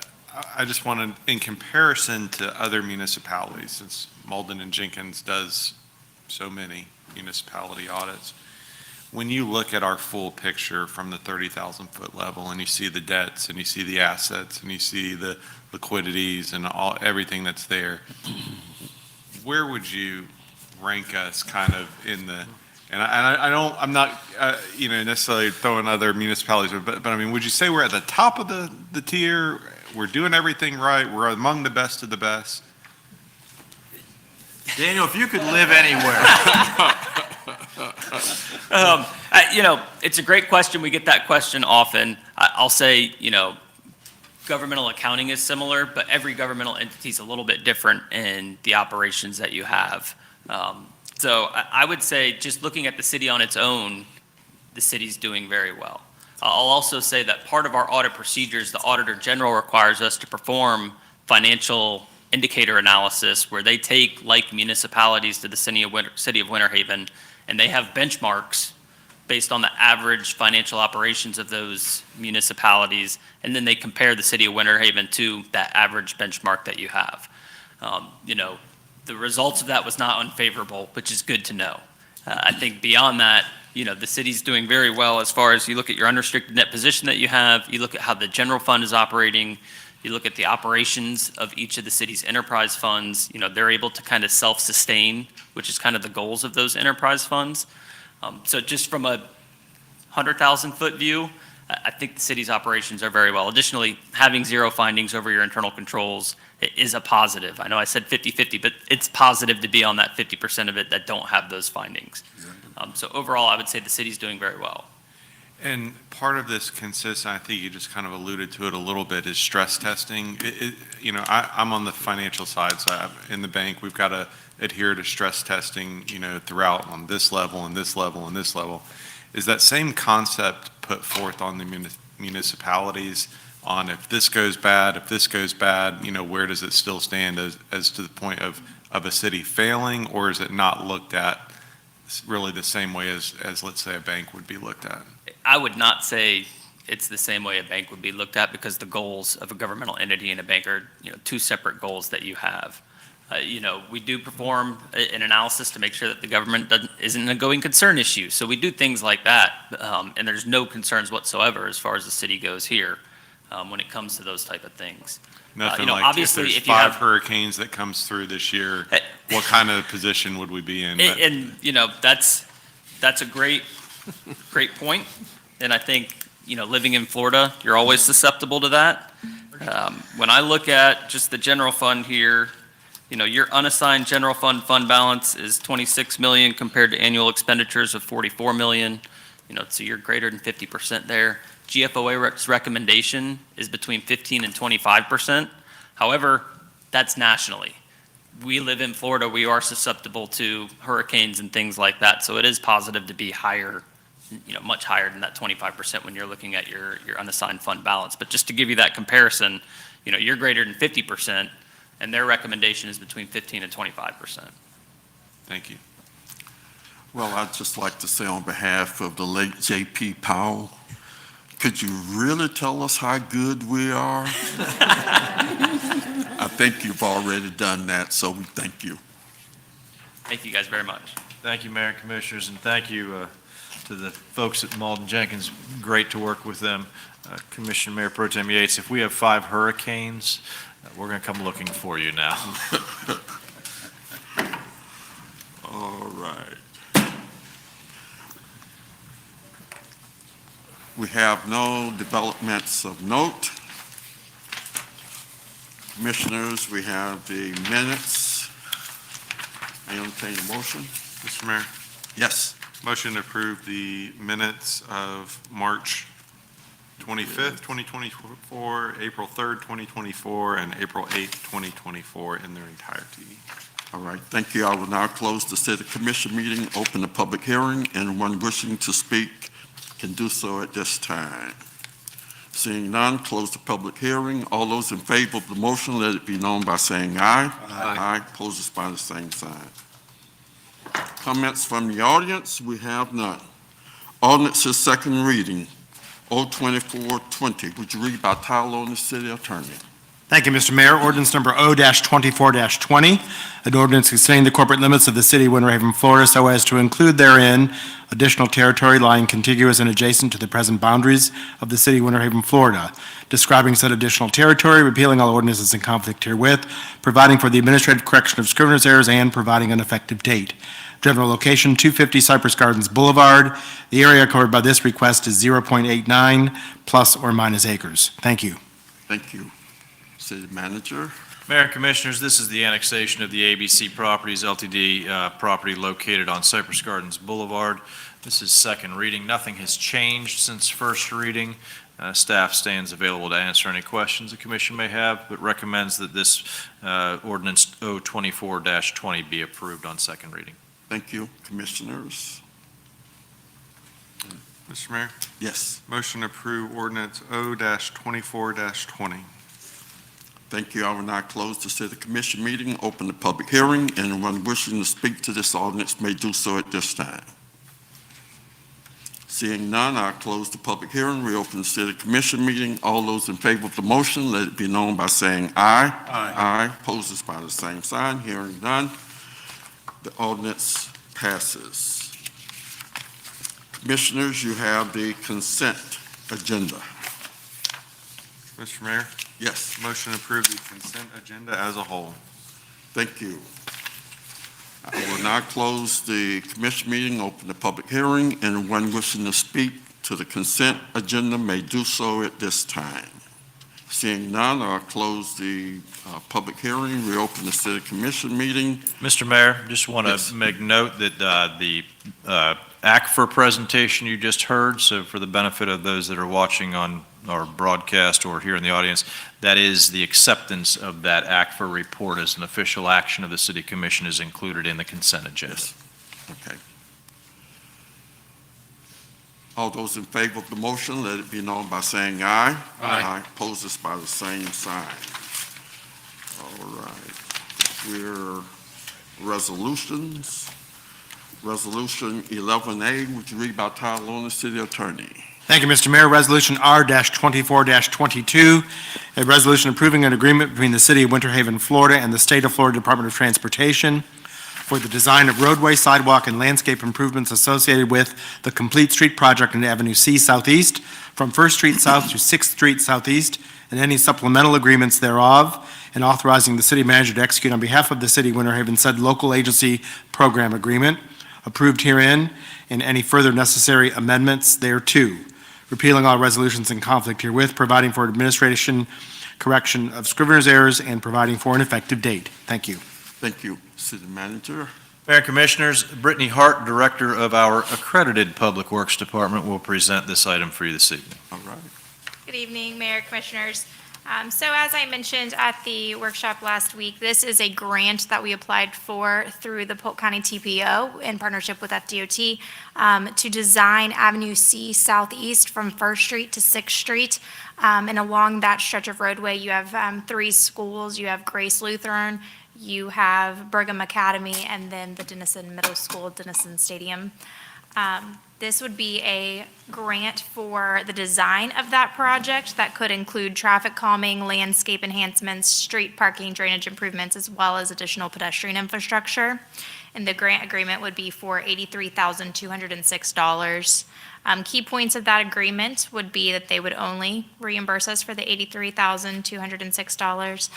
just wanted, in comparison to other municipalities, since Malden and Jenkins does so many municipality audits, when you look at our full picture from the 30,000-foot level, and you see the debts, and you see the assets, and you see the liquidities, and everything that's there, where would you rank us kind of in the, and I'm not, necessarily throwing other municipalities, but I mean, would you say we're at the top of the tier? We're doing everything right? We're among the best of the best? Daniel, if you could live anywhere. It's a great question. We get that question often. I'll say, governmental accounting is similar, but every governmental entity is a little bit different in the operations that you have. So I would say, just looking at the city on its own, the city's doing very well. I'll also say that part of our audit procedures, the Auditor General requires us to perform financial indicator analysis where they take, like municipalities, to the city of Winter Haven, and they have benchmarks based on the average financial operations of those municipalities, and then they compare the city of Winter Haven to that average benchmark that you have. The results of that was not unfavorable, which is good to know. I think beyond that, the city's doing very well as far as you look at your unrestricted net position that you have, you look at how the general fund is operating, you look at the operations of each of the city's enterprise funds, they're able to kind of self-sustain, which is kind of the goals of those enterprise funds. So just from a 100,000-foot view, I think the city's operations are very well. Additionally, having zero findings over your internal controls is a positive. I know I said 50-50, but it's positive to be on that 50% of it that don't have those findings. So overall, I would say the city's doing very well. And part of this consists, I think you just kind of alluded to it a little bit, is stress testing. I'm on the financial side, so in the bank, we've got to adhere to stress testing, throughout on this level and this level and this level. Is that same concept put forth on the municipalities on if this goes bad, where does it still stand as to the point of a city failing, or is it not looked at really the same way as let's say a bank would be looked at? I would not say it's the same way a bank would be looked at, because the goals of a governmental entity and a bank are, two separate goals that you have. We do perform an analysis to make sure that the government isn't a going concern issue. So we do things like that, and there's no concerns whatsoever as far as the city goes here when it comes to those type of things. Nothing like obviously, if there's if you 5 have hurricanes that comes through this year, what kind of position would we be in? And that's a great point. And I think, living in Florida, you're always susceptible to that. When I look at just the general fund here, your unassigned general fund balance is 26 million compared to annual expenditures of 44 million. So you're greater than 50% there. GFOA's recommendation is between 15 and 25%. However, that's nationally. We live in Florida, we are susceptible to hurricanes and things like that. So it is positive to be higher, much higher than that 25% when you're looking at your unassigned fund balance. But just to give you that comparison, you're greater than 50%, and their recommendation is between 15 and 25%. Thank you. Well, I'd just like to say on behalf of the late J.P. Powell, could you really tell us how good we are? I think you've already done that, so we thank you. Thank you guys very much. Thank you, Mayor and Commissioners, and thank you to the folks at Malden Jenkins. Great to work with them. Commissioner Mayor Pro Tem Yates, if we have 5 hurricanes, we're going to come looking for you now. All right. We have no developments of note. Commissioners, we have the minutes. I entertain a motion. Mr. Mayor, Yes. motion to approve the minutes of March 25th, 2024, April 3rd, 2024, and April 8th, 2024 in their entirety. All right, thank you. I will now close the city commission meeting, open the public hearing. Anyone wishing to speak can do so at this time. Seeing none, close the public hearing. All those in favor of the motion, let it be known by saying aye. Aye. Opposed by the same sign. Comments from the audience, we have none. Ordinance's second reading, O-2420. Would you read by title only, City Attorney? Thank you, Mr. Mayor. Ordinance number O-24-20, an ordinance extending the corporate limits of the city of Winter Haven, Florida, so as to include therein additional territory lying contiguous and adjacent to the present boundaries of the city of Winter Haven, Florida, describing said additional territory, repealing all ordinances in conflict herewith, providing for the administrative correction of scrivener's errors, and providing an effective date. General location, 250 Cypress Gardens Boulevard. The area covered by this request is 0.89 plus or minus acres. Thank you. Thank you. City Manager? Mayor and Commissioners, this is the annexation of the ABC Properties LTD property located on Cypress Gardens Boulevard. This is second reading. Nothing has changed since first reading. Staff stands available to answer any questions the commission may have, but recommends that this ordinance O-24-20 be approved on second reading. Thank you. Commissioners? Mr. Mayor, Yes. motion to approve ordinance O-24-20. Thank you. I will now close the City Commission meeting, open the public hearing. Anyone wishing to speak to this ordinance may do so at this time. Seeing none, I'll close the public hearing, reopen the City Commission meeting. All those in favor of the motion, let it be known by saying aye. Aye. Opposed by the same sign. Hearing none, the ordinance passes. Commissioners, you have the consent agenda. Mr. Mayor, Yes. motion to approve the consent agenda as a whole. Thank you. I will now close the commission meeting, open the public hearing. Anyone wishing to speak to the consent agenda may do so at this time. Seeing none, I'll close the public hearing, reopen the city commission meeting. Mr. Mayor, just want Yes. to make note that the ACFR presentation you just heard, so for the benefit of those that are watching on our broadcast or here in the audience, that is the acceptance of that ACFR report as an official action of the City Commission is included in the consent agenda. Yes. Okay. All those in favor of the motion, let it be known by saying aye. Aye. Opposed by the same sign. All right. We're resolutions. Resolution 11A, would you read by title only, City Attorney? Thank you, Mr. Mayor. Resolution R-24-22, a resolution approving an agreement between the City of Winter Haven, Florida and the State of Florida Department of Transportation for the design of roadway, sidewalk, and landscape improvements associated with the Complete Street Project in Avenue C Southeast from First Street South to Sixth Street Southeast, and any supplemental agreements thereof, and authorizing the city manager to execute on behalf of the City of Winter Haven said local agency program agreement approved herein, and any further necessary amendments thereto, repealing all resolutions in conflict herewith, providing for administration correction of scrivener's errors, and providing for an effective date. Thank you. Thank you, City Manager. Mayor and Commissioners, Brittany Hart, Director of our accredited Public Works Department, will present this item for you this evening. All right. Good evening, Mayor, Commissioners. So as I mentioned at the workshop last week, this is a grant that we applied for through the Polk County TPO in partnership with FDOT to design Avenue C Southeast from First Street to Sixth Street. And along that stretch of roadway, you have 3 schools. You have Grace Lutheran, you have Brigham Academy, and then the Denison Middle School, Denison Stadium. This would be a grant for the design of that project that could include traffic calming, landscape enhancements, street parking, drainage improvements, as well as additional pedestrian infrastructure. And the grant agreement would be for $83,206. Key points of that agreement would be that they would only reimburse us for the $83,206.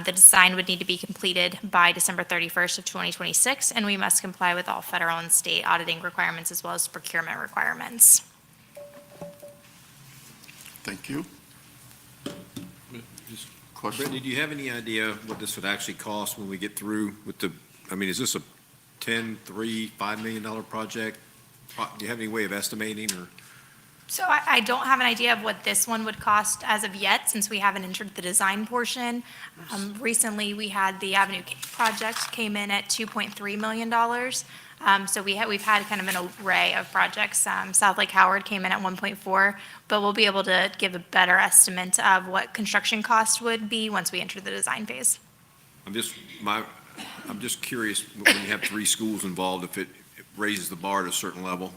The design would need to be completed by December 31st of 2026, and we must comply with all federal and state auditing requirements as well as procurement requirements. Thank you. Question? Brittany, do you have any idea what this would actually cost when we get through with the, I mean, is this a $10, $3, $5 million project? Do you have any way of estimating or? So I don't have an idea of what this one would cost as of yet, since we haven't entered the design portion. Recently, we had the Avenue K project came in at $2.3 million. So we've had kind of an array of projects. South Lake Howard came in at 1.4, but we'll be able to give a better estimate of what construction cost would be once we enter the design phase. I'm just curious, when you have 3 schools involved, if it raises the bar to a certain level.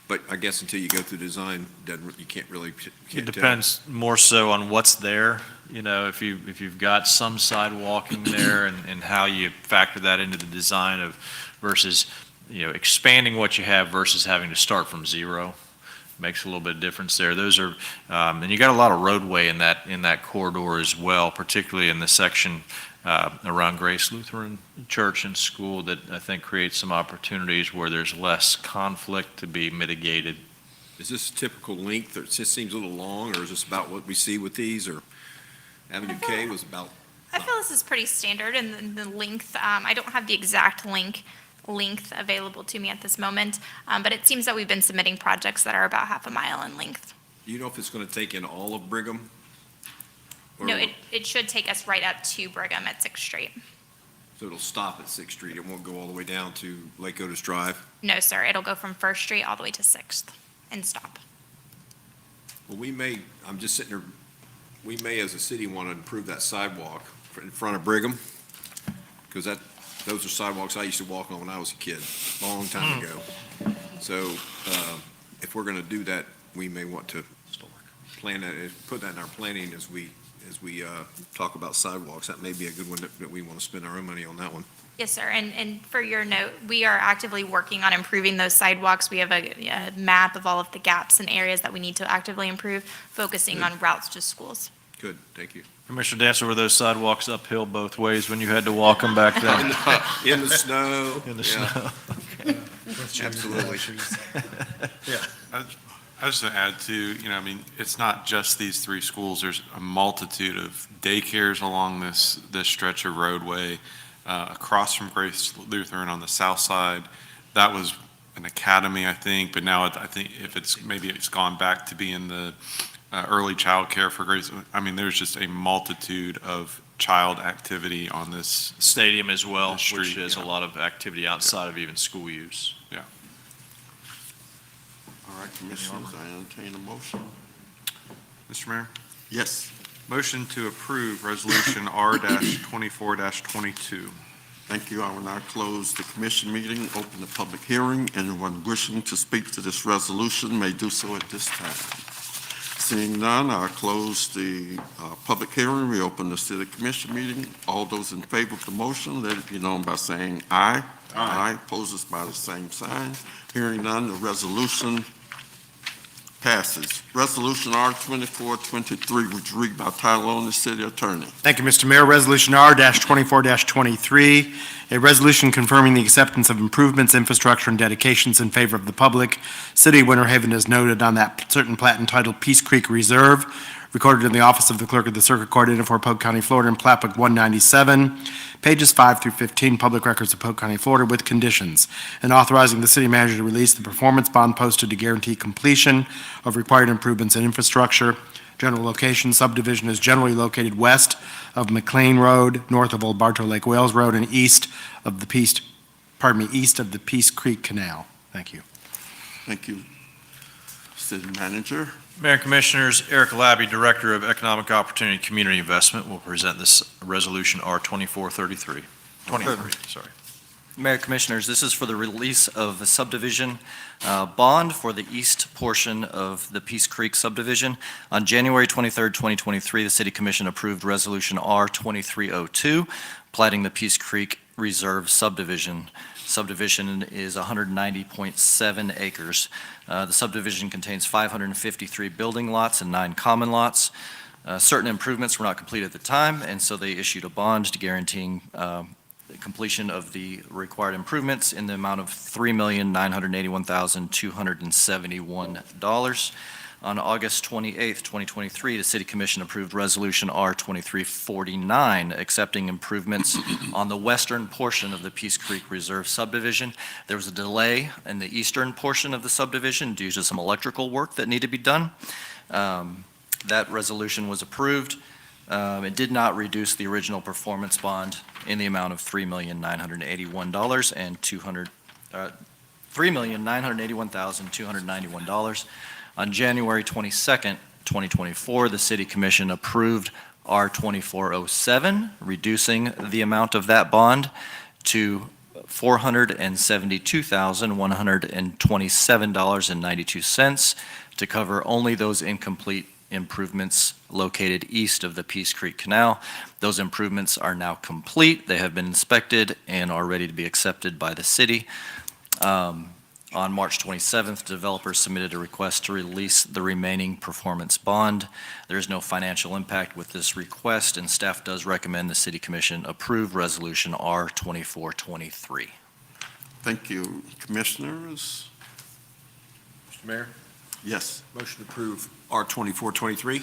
But I guess until you go through design, you can't really, It can't tell. depends more so on what's there, you know, if you've got some sidewalking there and how you factor that into the design of versus, you know, expanding what you have versus having to start from zero. Makes a little bit of difference there. Those are, and you got a lot of roadway in that corridor as well, particularly in the section around Grace Lutheran Church and School that I think creates some opportunities where there's less conflict to be mitigated. Is this typical length, or it just seems a little long, or is this about what we see with these, or Avenue K was about? I feel this is pretty standard in the length. I don't have the exact length available to me at this moment, but it seems that we've been submitting projects that are about half a mile in length. Do you know if it's going to take in all of Brigham? Or- No, it should take us right up to Brigham at 6th Street. So it'll stop at 6th Street, it won't go all the way down to Lake Otis Drive? No, sir, it'll go from 1st Street all the way to 6th and stop. Well, I'm just sitting there, we may as a city want to improve that sidewalk in front of Brigham, because those are sidewalks I used to walk on when I was a kid, a long time ago. So if we're going to do that, we may want to plan that, put that in our planning as we talk about sidewalks. That may be a good one that we want to spend our own money on that one. Yes, sir, and for your note, we are actively working on improving those sidewalks. We have a map of all of the gaps and areas that we need to actively improve, focusing on routes to schools. Good, thank you. Commissioner Dancer, were those sidewalks uphill both ways when you had to walk them back then? In the snow. In the yeah. snow? Absolutely. I was going to add too, you know, I mean, it's not just these 3 schools. There's a multitude of daycares along this stretch of roadway, across from Grace Lutheran on the south side. That was an academy, I think, but now I think maybe it's gone back to being the early child care for Grace. I mean, there's just a multitude of child activity on this Stadium as well, The street, which has a yeah. lot of activity outside of even school use. All right, Commissioners, I entertain a motion. Mr. Mayor, Yes. motion to approve Resolution R-24-22. Thank you. I will now close the commission meeting, open the public hearing. Anyone wishing to speak to this resolution may do so at this time. Seeing none, I'll close the public hearing, reopen the city commission meeting. All those in favor of the motion, let it be known by saying aye. Aye. Opposed by the same sign. Hearing none, the resolution passes. Resolution R-2423, which read by title only, city attorney. Thank you, Mr. Mayor. Resolution R-24-23, a resolution confirming the acceptance of improvements, infrastructure, and dedications in favor of the public. City of Winter Haven is noted on that certain plat entitled Peace Creek Reserve, recorded in the office of the clerk of the circuit court in Fort Polk County, Florida, in plat book 197, pages 5 through 15, public records of Polk County, Florida, with conditions, and authorizing the city manager to release the performance bond posted to guarantee completion of required improvements in infrastructure. General location, subdivision is generally located west of McLean Road, north of Old Bartow Lake Wales Road, and east of the Peace Creek Canal. Thank you. Thank you. City manager. Mayor and Commissioners, Eric Labby, Director of Economic Opportunity and Community Investment, will present this resolution R-2433. 23, sorry. Mayor Commissioners, this is for the release of the subdivision bond for the east portion of the Peace Creek subdivision. On January 23rd, 2023, the City Commission approved Resolution R-2302, platting the Peace Creek Reserve subdivision. Subdivision is 190.7 acres. The subdivision contains 553 building lots and 9 common lots. Certain improvements were not completed at the time, and so they issued a bond guaranteeing the completion of the required improvements in the amount of $3,981,271. On August 28th, 2023, the City Commission approved Resolution R-2349, accepting improvements on the western portion of the Peace Creek Reserve subdivision. There was a delay in the eastern portion of the subdivision due to some electrical work that needed to be done. That resolution was approved. It did not reduce the original performance bond in the amount of $3,981,271. $3,981,291. On January 22nd, 2024, the City Commission approved R-2407, reducing the amount of that bond to $472,127.92 to cover only those incomplete improvements located east of the Peace Creek Canal. Those improvements are now complete. They have been inspected and are ready to be accepted by the city. On March 27th, developers submitted a request to release the remaining performance bond. There is no financial impact with this request, and staff does recommend the City Commission approve Resolution R-2423. Thank you, Commissioners. Mr. Mayor, Yes. motion to approve R-2423.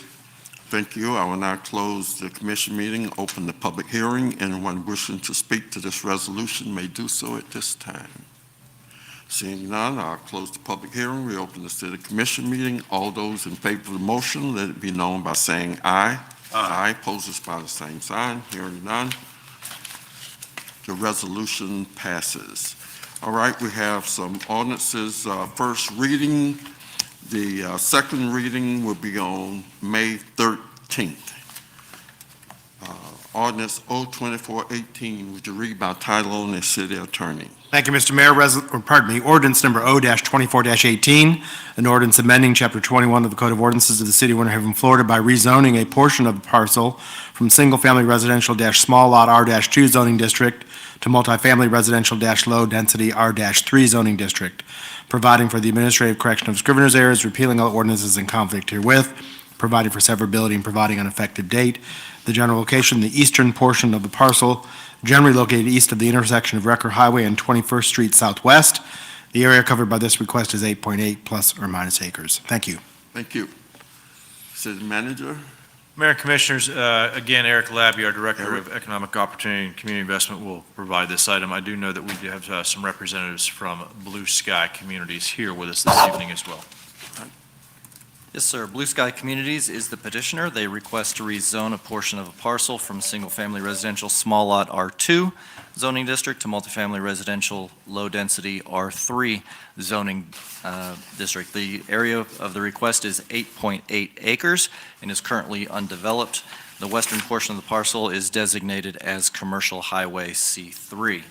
Thank you. I will now close the commission meeting, open the public hearing. Anyone wishing to speak to this resolution may do so at this time. Seeing none, I'll close the public hearing. We open the city commission meeting. All those in favor of the motion, let it be known by saying aye. Aye. Opposers by the same sign. Hearing none. The resolution passes. All right, we have some ordinances. First reading. The second reading will be on May 13th. Ordinance O-2418, would you read by title only, City Attorney? Thank you, Mr. Mayor. Ordinance number O-24-18, an ordinance amending Chapter 21 of the Code of Ordinances of the City of Winter Haven, Florida by rezoning a portion of the parcel from single-family residential small lot R-2 zoning district to multifamily residential low density R-3 zoning district, providing for the administrative correction of scrivener's errors, repealing all ordinances in conflict herewith, providing for severability and providing an effective date. The general location, the eastern portion of the parcel, generally located east of the intersection of Recker Highway and 21st Street Southwest. The area covered by this request is 8.8 plus or minus acres. Thank you. Thank you. City Manager? Mayor and Commissioners, again, Eric Labby, our Director of Economic Opportunity and Community Investment, will provide this item. I do know that we do have some representatives from Blue Sky Communities here with us this evening as well. Yes, sir. Blue Sky Communities is the petitioner. They request to rezone a portion of a parcel from single-family residential small lot R2 zoning district to multifamily residential low-density R3 zoning district. The area of the request is 8.8 acres and is currently undeveloped. The western portion of the parcel is designated as Commercial Highway C3.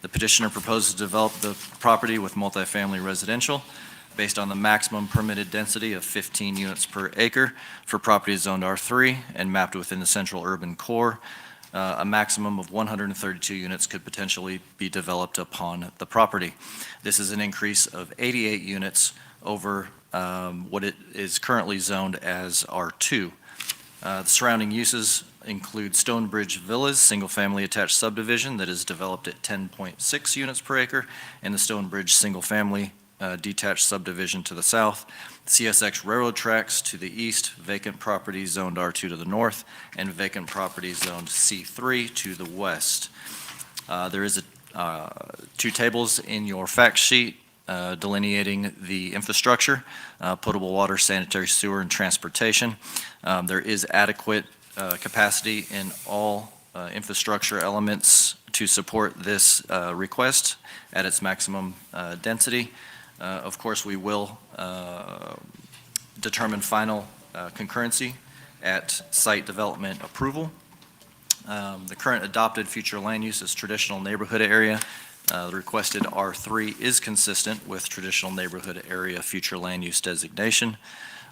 The petitioner proposes to develop the property with multifamily residential based on the maximum permitted density of 15 units per acre for properties zoned R3 and mapped within the central urban core. A maximum of 132 units could potentially be developed upon the property. This is an increase of 88 units over what it is currently zoned as R2. The surrounding uses include Stonebridge Villas, single-family attached subdivision that is developed at 10.6 units per acre, and the Stonebridge single-family detached subdivision to the south, CSX railroad tracks to the east, vacant property zoned R2 to the north, and vacant property zoned C3 to the west. There is two tables in your fact sheet delineating the infrastructure, potable water, sanitary sewer, and transportation. There is adequate capacity in all infrastructure elements to support this request at its maximum density. Of course, we will determine final concurrency at site development approval. The current adopted future land use is traditional neighborhood area. The requested R3 is consistent with traditional neighborhood area future land use designation.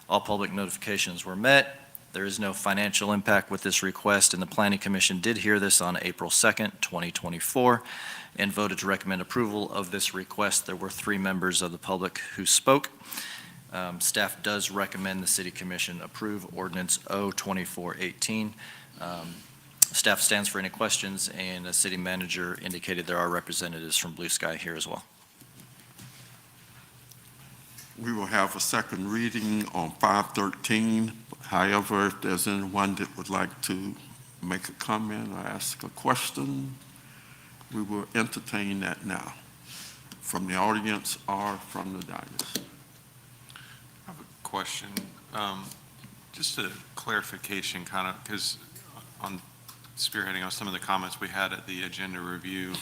All public notifications were met. There is no financial impact with this request, and the Planning Commission did hear this on April 2nd, 2024, and voted to recommend approval of this request. There were 3 members of the public who spoke. Staff does recommend the City Commission approve Ordinance O-2418. Staff stands for any questions, and the City Manager indicated there are representatives from Blue Sky here as well. We will have a second reading on 513. However, if there's anyone that would like to make a comment or ask a question, we will entertain that now, from the audience or from the dais. I have a question. Just a clarification, kind of, because on spearheading on some of the comments we had at the agenda review,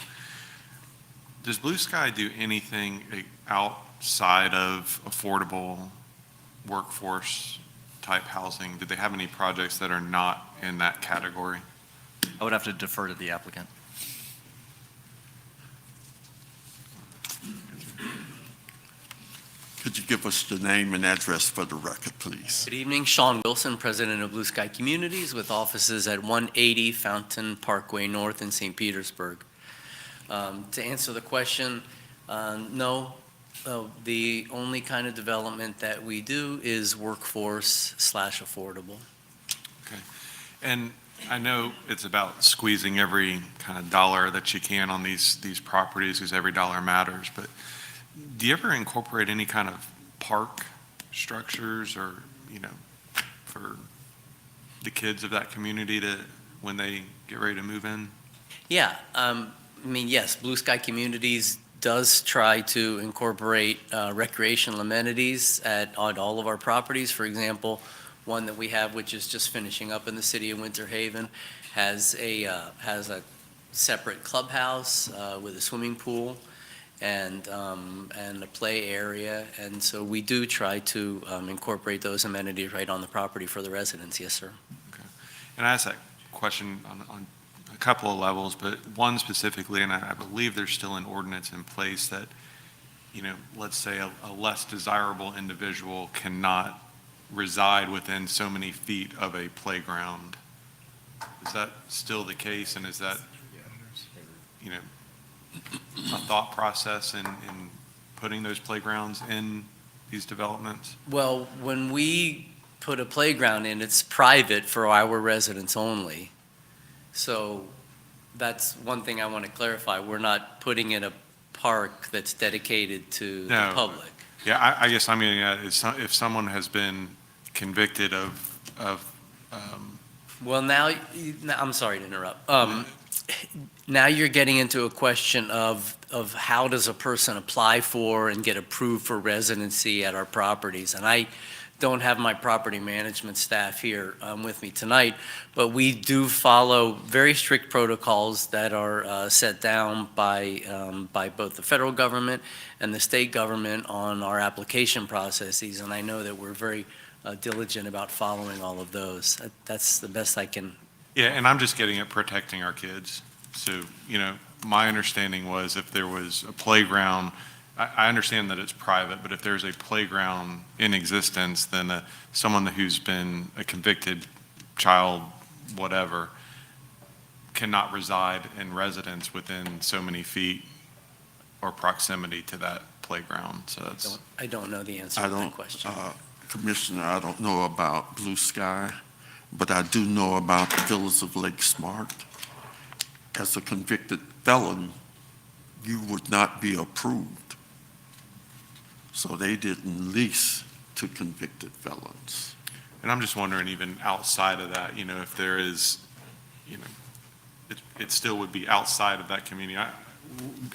Does Blue Sky do anything outside of affordable workforce type housing? Do they have any projects that are not in that category? I would have to defer to the applicant. Could you give us the name and address for the record, please? Good evening, Sean Wilson, President of Blue Sky Communities, with offices at 180 Fountain Parkway North in St. Petersburg. To answer the question, no, the only kind of development that we do is workforce/affordable. Okay. And I know it's about squeezing every kind of dollar that you can on these properties, because every dollar matters, but do you ever incorporate any kind of park structures or, for the kids of that community when they get ready to move in? Yeah, yes, Blue Sky Communities does try to incorporate recreational amenities at all of our properties. For example, one that we have, which is just finishing up in the city of Winter Haven, has a separate clubhouse with a swimming pool and a play area. And so we do try to incorporate those amenities right on the property for the residents. Yes, sir. Okay. And I asked that question on a couple of levels, but one specifically, and I believe there's still an ordinance in place that, let's say a less desirable individual cannot reside within so many feet of a playground. Is that still the case, and is that, a thought process in putting those playgrounds in these developments? Well, when we put a playground in, it's private for our residents only. So that's one thing I want to clarify. We're not putting in a park that's dedicated to the public. Yeah, I guess if someone has been convicted of Well, now, I'm sorry to interrupt. Now you're getting into a question of how does a person apply for and get approved for residency at our properties? And I don't have my property management staff here with me tonight, but we do follow very strict protocols that are set down by both the federal government and the state government on our application processes. And I know that we're very diligent about following all of those. That's the best I can. Yeah, and I'm just getting at protecting our kids. So, my understanding was if there was a playground, I understand that it's private, but if there's a playground in existence, then someone who's been a convicted child, whatever, cannot reside in residence within so many feet or proximity to that playground. So that's. I don't know the answer to that question. Commissioner, I don't know about Blue Sky, but I do know about the Villas of Lake Smart. As a convicted felon, you would not be approved. So they didn't lease to convicted felons. And I'm just wondering, even outside of that, if there is, it still would be outside of that community.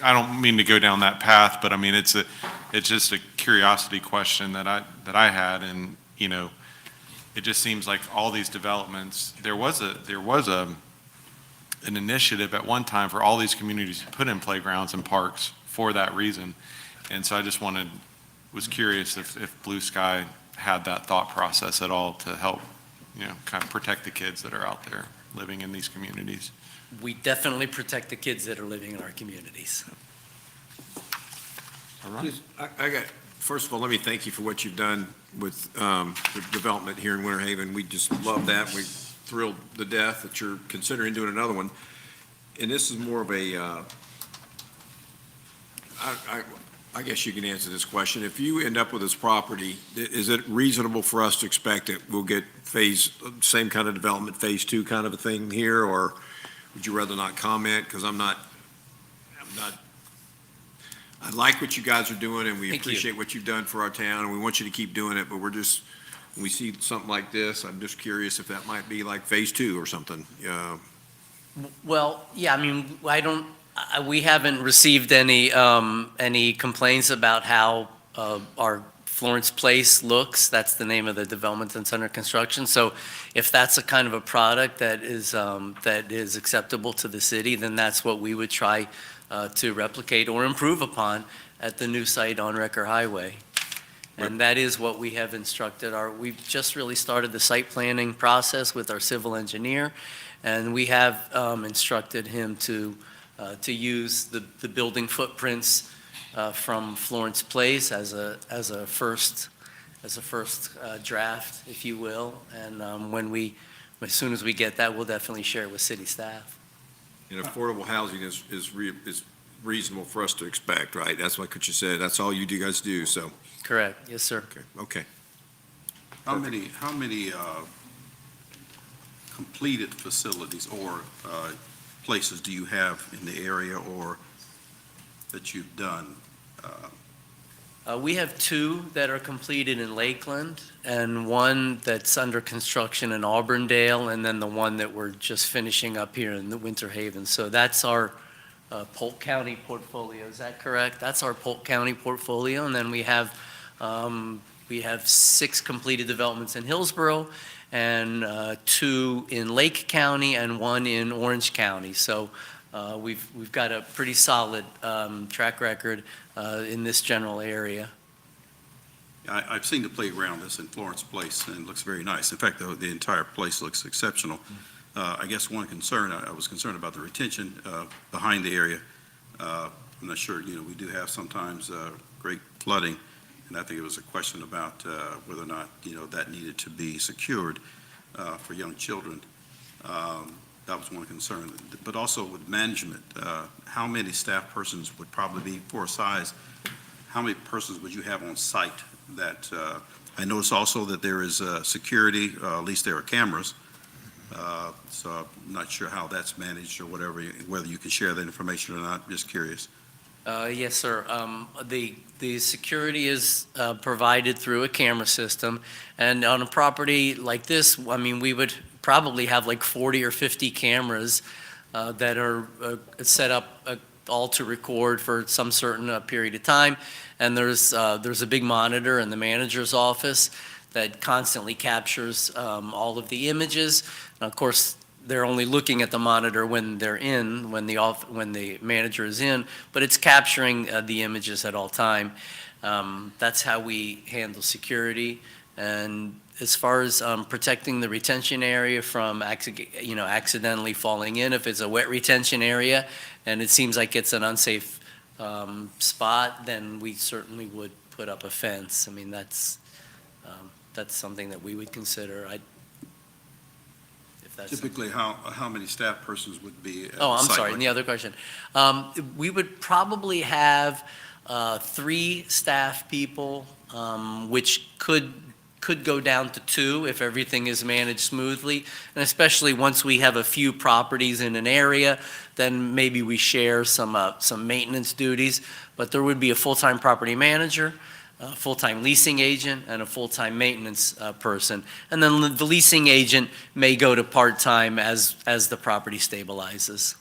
I don't mean to go down that path, but it's just a curiosity question that I had, and it just seems like all these developments. There was an initiative at one time for all these communities to put in playgrounds and parks for that reason, and so I just was curious if Blue Sky had that thought process at all to help, kind of protect the kids that are out there living in these communities. We definitely protect the kids that are living in our communities. All right. First of all, let me thank you for what you've done with the development here in Winter Haven. We just love that. We're thrilled to death that you're considering doing another one. And this is more of a, I guess you can answer this question. If you end up with this property, is it reasonable for us to expect that we'll get same kind of development, phase 2 kind of a thing here, or would you rather not comment? Because I like what you guys are doing, and we appreciate what you've done for our town, and we want you to keep doing it, but when we see something like this, I'm just curious if that might be like phase 2 or something. Well, yeah, we haven't received any complaints about how our Florence Place looks. That's the name of the development that's under construction. So if that's a kind of a product that is acceptable to the city, then that's what we would try to replicate or improve upon at the new site on Recker Highway. And that is what we have instructed we've just really started the site planning process with our civil engineer, and we have instructed him to use the building footprints from Florence Place as a first draft, if you will. And as soon as we get that, we'll definitely share it with city staff. And affordable housing is reasonable for us to expect, right? That's what you said. That's all you guys do, so. Correct, yes, sir. Okay. How many completed facilities or places do you have in the area or that you've done? We have 2 that are completed in Lakeland, and 1 that's under construction in Auburndale, and then the one that we're just finishing up here in the Winter Haven. So that's our Polk County portfolio, is that correct? That's our Polk County portfolio, and then we have 6 completed developments in Hillsborough, and 2 in Lake County, and 1 in Orange County. So we've got a pretty solid track record in this general area. I've seen the playground that's in Florence Place, and it looks very nice. In fact, the entire place looks exceptional. I guess one concern, I was concerned about the retention behind the area. I'm not sure, we do have sometimes great flooding, and I think it was a question about whether or not, that needed to be secured for young children. That was one concern. But also with management, how many staff persons would probably be, for a size, how many persons would you have on site that, I noticed also that there is security, at least there are cameras. So I'm not sure how that's managed or whatever, whether you can share that information or not, just curious. Yes, sir. The security is provided through a camera system, and on a property like this, we would probably have like 40 or 50 cameras that are set up all to record for some certain period of time, and there's a big monitor in the manager's office that constantly captures all of the images. And of course, they're only looking at the monitor when they're in, when the manager is in, but it's capturing the images at all time. That's how we handle security. And as far as protecting the retention area from accidentally falling in, if it's a wet retention area and it seems like it's an unsafe spot, then we certainly would put up a fence. That's something that we would consider. Typically, how many staff persons would be at the Oh, I'm site? sorry, and the other question. We would probably have 3 staff people, which could go down to 2 if everything is managed smoothly. And especially once we have a few properties in an area, then maybe we share some maintenance duties. But there would be a full-time property manager, a full-time leasing agent, and a full-time maintenance person. And then the leasing agent may go to part-time as the property stabilizes.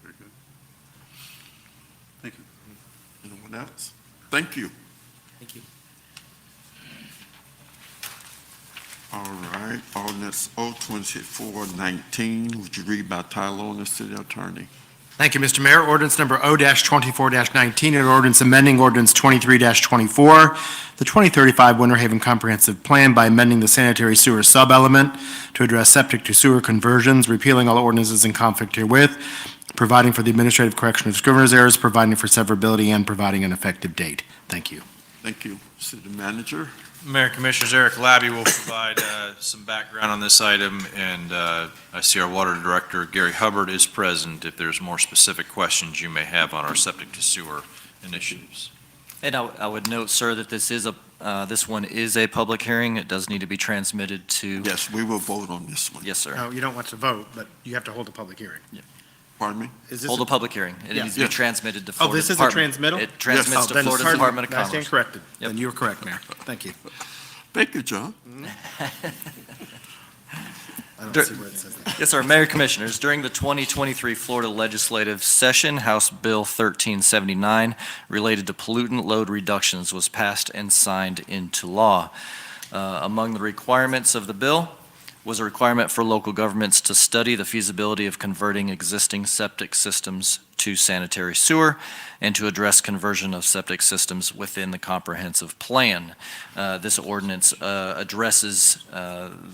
Very good. Thank you. Anyone else? Thank you. Thank you. All right, ordinance 02419, would you read by title only, City Attorney? Thank you, Mr. Mayor. Ordinance number O-24-19, an ordinance amending ordinance 23-24, the 2035 Winter Haven Comprehensive Plan by amending the sanitary sewer sub-element to address septic to sewer conversions, repealing all ordinances in conflict herewith, providing for the administrative correction of scrivener's errors, providing for severability, and providing an effective date. Thank you. Thank you. City Manager? Mayor Commissioners, Eric Labby will provide some background on this item, and I see our Water Director, Gary Hubbard, is present if there's more specific questions you may have on our septic to sewer initiatives. And I would note, sir, that this one is a public hearing. It does need to be transmitted to. Yes, we will vote on this one. Yes, sir. No, you don't want to vote, but you have to hold a public hearing. Pardon me? Is this Hold a public hearing. It Yeah. needs to be transmitted to Oh, Florida this is a Department. transmittal? It transmits to Then Florida pardon- Department of I Commerce. stand corrected. Yep. Then you were correct, Mayor. Thank you. Thank you, John. I don't see where it says that. Yes, sir. Mayor Commissioners, during the 2023 Florida legislative session, House Bill 1379 related to pollutant load reductions was passed and signed into law. Among the requirements of the bill was a requirement for local governments to study the feasibility of converting existing septic systems to sanitary sewer and to address conversion of septic systems within the comprehensive plan. This ordinance addresses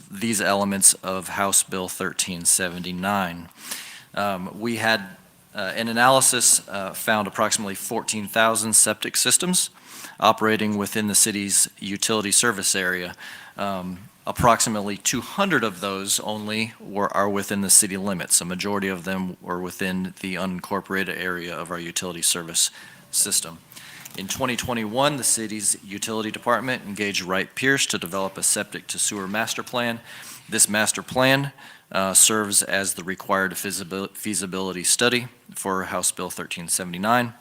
these elements of House Bill 1379. We had an analysis found approximately 14,000 septic systems operating within the city's utility service area. Approximately 200 of those only are within the city limits. A majority of them were within the unincorporated area of our utility service system. In 2021, the city's utility department engaged Wright Pierce to develop a septic to sewer master plan. This master plan serves as the required feasibility study for House Bill 1379.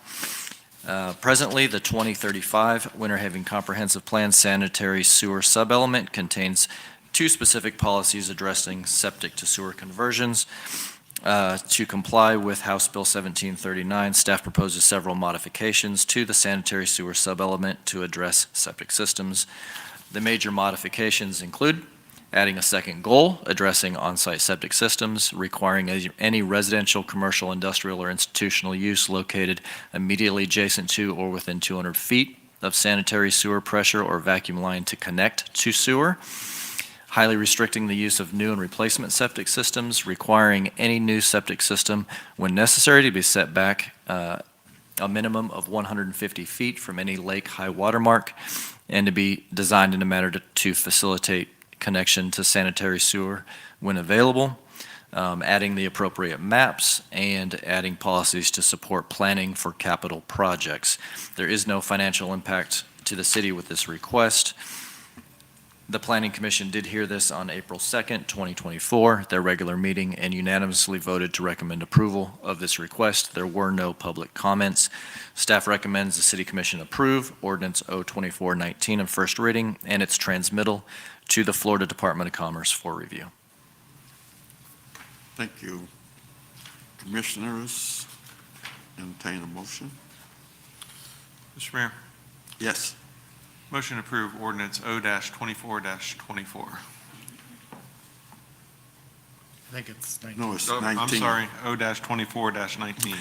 Presently, the 2035 Winter Haven Comprehensive Plan sanitary sewer sub-element contains two specific policies addressing septic to sewer conversions. To comply with House Bill 1739, staff proposes several modifications to the sanitary sewer sub-element to address septic systems. The major modifications include adding a second goal addressing on-site septic systems, requiring any residential, commercial, industrial, or institutional use located immediately adjacent to or within 200 feet of sanitary sewer pressure or vacuum line to connect to sewer. Highly restricting the use of new and replacement septic systems, requiring any new septic system, when necessary, to be set back a minimum of 150 feet from any lake high water mark, and to be designed in a manner to facilitate connection to sanitary sewer when available, adding the appropriate maps, and adding policies to support planning for capital projects. There is no financial impact to the city with this request. The Planning Commission did hear this on April 2nd, 2024, their regular meeting, and unanimously voted to recommend approval of this request. There were no public comments. Staff recommends the City Commission approve Ordinance 02419 on first reading and its transmittal to the Florida Department of Commerce for review. Thank you. Commissioners, entertain a motion? Mr. Mayor, Yes. motion to approve ordinance O-24-24. I think it's No, it's Oh, 19. I'm sorry, O-24-19.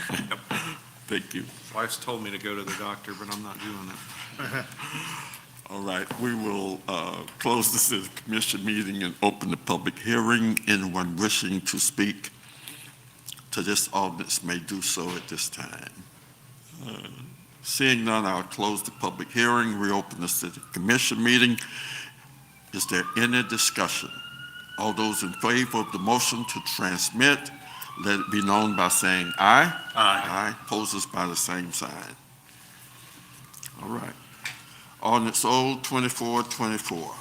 Thank you. Wife's told me to go to the doctor, but I'm not doing it. All right, we will close the city commission meeting and open the public hearing. Anyone wishing to speak to this ordinance may do so at this time. Seeing none, I'll close the public hearing, reopen the city commission meeting. Is there any discussion? All those in favor of the motion to transmit, let it be known by saying aye. Aye. Opposers by the same sign. All right. Ordinance O-2424.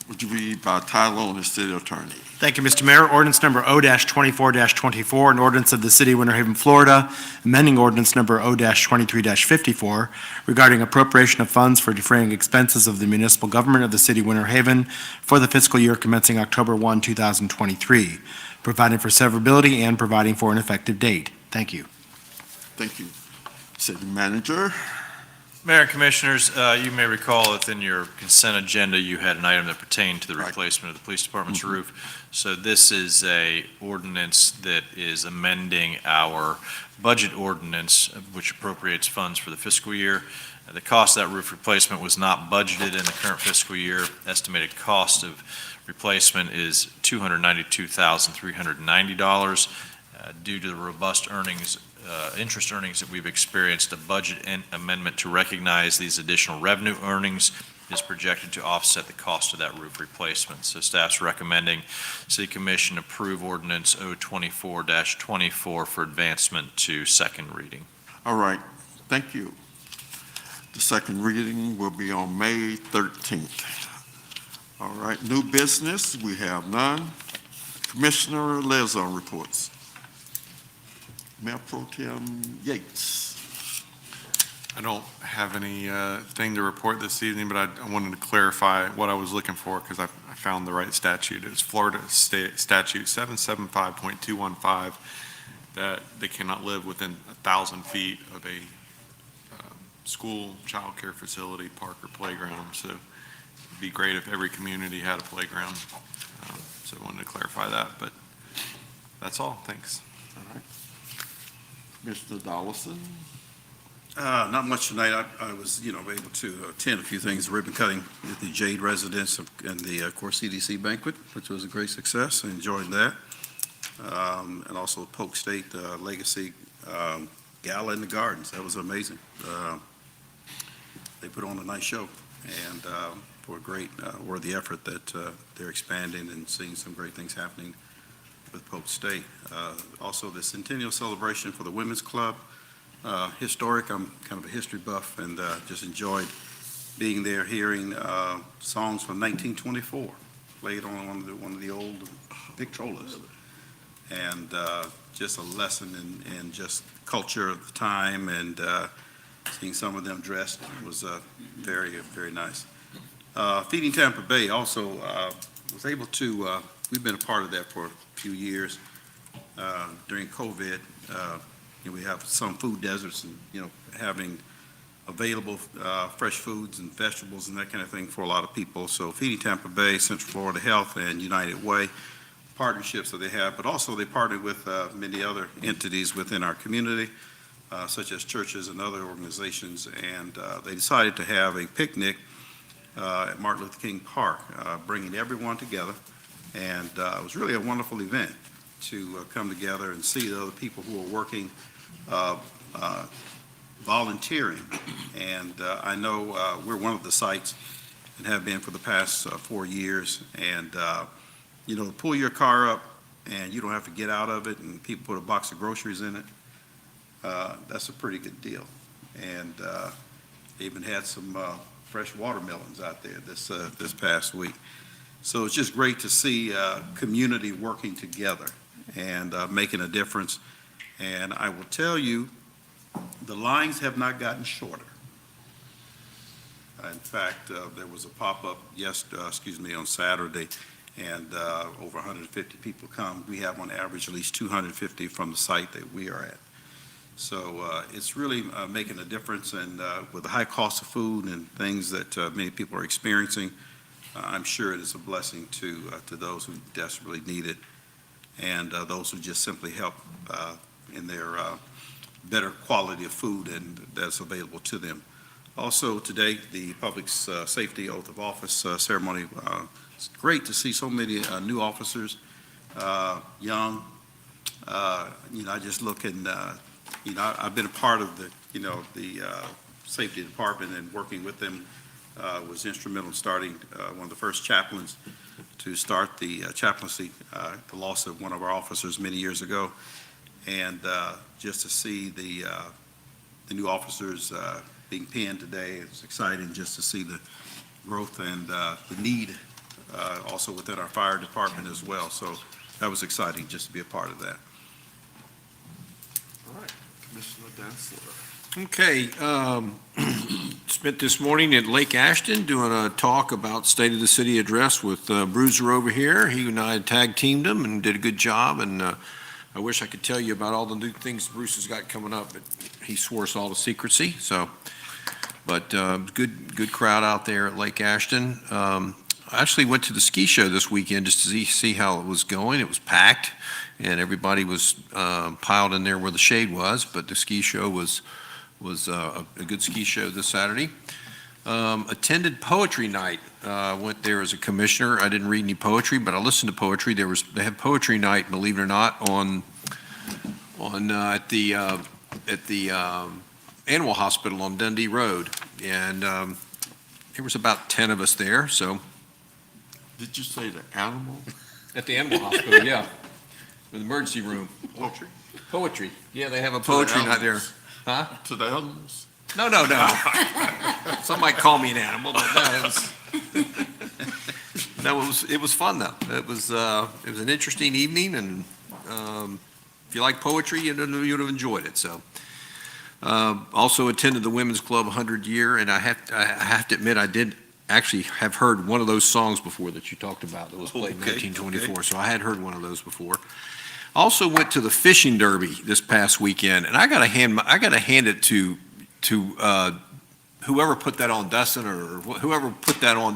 Would you read by title only, city attorney? Thank you, Mr. Mayor. Ordinance number O-24-24, an ordinance of the City of Winter Haven, Florida, amending ordinance number O-23-54 regarding appropriation of funds for defraying expenses of the municipal government of the City of Winter Haven for the fiscal year commencing October 1, 2023, providing for severability and providing for an effective date. Thank you. Thank you. City manager? Mayor and Commissioners, you may recall within your consent agenda, you had an item that pertained to the replacement of the police department's roof. So this is a ordinance that is amending our budget ordinance, which appropriates funds for the fiscal year. The cost of that roof replacement was not budgeted in the current fiscal year. Estimated cost of replacement is $292,390. Due to the robust earnings, interest earnings that we've experienced, a budget amendment to recognize these additional revenue earnings is projected to offset the cost of that roof replacement. So staff's recommending City Commission approve ordinance O-24-24 for advancement to second reading. All right, thank you. The second reading will be on May 13th. All right, new business, we have none. Commissioner liaison reports. Mayor Pro Tem Yates. I don't have any thing to report this evening, but I wanted to clarify what I was looking for because I found the right statute. It's Florida State Statute 775.215 that they cannot live within 1,000 feet of a school, childcare facility, park, or playground. So it'd be great if every community had a playground. So I wanted to clarify that, but that's all. Thanks. Mr. Dollison? Not much tonight. I was, able to attend a few things, ribbon cutting at the Jade Residence and the Core CDC banquet, which was a great success. I enjoyed that. And also Polk State Legacy Gala in the Gardens. That was amazing. They put on a nice show, and for a great, worthy effort that they're expanding and seeing some great things happening with Polk State. Also, the centennial celebration for the Women's Club. Historic. I'm kind of a history buff, and just enjoyed being there, hearing songs from 1924 played on one of the old Victrolas, and just a lesson in just culture of the time, and seeing some of them dressed was very, very nice. Feeding Tampa Bay also was able to. We've been a part of that for a few years during COVID. We have some food deserts and, having available fresh foods and vegetables and that kind of thing for a lot of people. So Feeding Tampa Bay, Central Florida Health, and United Way, partnerships that they have, but also they partner with many other entities within our community, such as churches and other organizations, and they decided to have a picnic at Martin Luther King Park, bringing everyone together, and it was really a wonderful event to come together and see the other people who are working volunteering, and I know we're one of the sites and have been for the past 4 years, and pull your car up and you don't have to get out of it, and people put a box of groceries in it. That's a pretty good deal, and they even had some fresh watermelons out there this past week. So it's just great to see community working together and making a difference. And I will tell you, the lines have not gotten shorter. In fact, there was a pop-up on Saturday, and over 150 people come. We have on average at least 250 from the site that we are at. So it's really making a difference, and with the high cost of food and things that many people are experiencing, I'm sure it is a blessing to those who desperately need it, and those who just simply help in their better quality of food and that's available to them. Also today, the Public Safety Oath of Office ceremony. It's great to see so many new officers, young. I just look and, I've been a part of the safety department, and working with them was instrumental in starting one of the first chaplains to start the chaplaincy, the loss of one of our officers many years ago. And just to see the new officers being pinned today, it's exciting just to see the growth and the need also within our fire department as well. So that was exciting just to be a part of that. All right, Commissioner Dantzler. Okay, spent this morning at Lake Ashton doing a talk about State of the City address with Bruiser over here. He and I tag teamed him and did a good job, and I wish I could tell you about all the new things Bruce has got coming up, but he swore us all to secrecy, so. But good crowd out there at Lake Ashton. I actually went to the ski show this weekend just to see how it was going. It was packed, and everybody was piled in there where the shade was, but the ski show was a good ski show this Saturday. Attended poetry night. Went there as a commissioner. I didn't read any poetry, but I listened to poetry. They have poetry night, believe it or not, at the Animal Hospital on Dundee Road, and there was about 10 of us there. So. Did you say the animal? At the Animal Hospital, yeah, the emergency room. Poetry? Poetry. Yeah, they have a poetry night there. Huh? To the animals? No. Some might call me an animal, but it was fun though. It was an interesting evening, and if you like poetry, you'd have enjoyed it. So, also attended the Women's Club 100 year, and I have to admit I did actually have heard one of those songs before that you talked about that was played in 1924. Okay. So I had heard one of those before. Also went to the fishing derby this past weekend, and I got to hand it to whoever put that on, Dustin, or whoever put that on,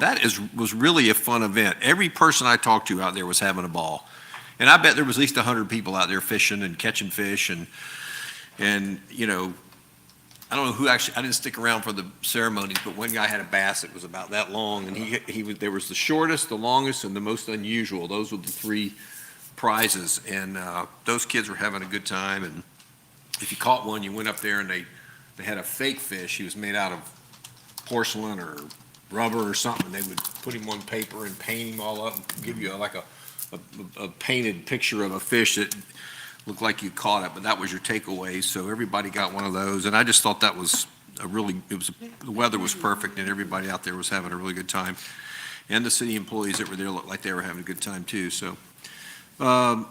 was really a fun event. Every person I talked to out there was having a ball. And I bet there was at least 100 people out there fishing and catching fish and, you know, I don't know who actually, I didn't stick around for the ceremonies, but one guy had a bass that was about that long, and there was the shortest, the longest, and the most unusual. Those were the three prizes, and those kids were having a good time, and if you caught one, you went up there and they had a fake fish. He was made out of porcelain or rubber or something. They would put him on paper and paint him all up and give you like a painted picture of a fish that looked like you caught it, but that was your takeaway. So everybody got one of those, and I just thought that was the weather was perfect, and everybody out there was having a really good time. And the city employees that were there looked like they were having a good time too. So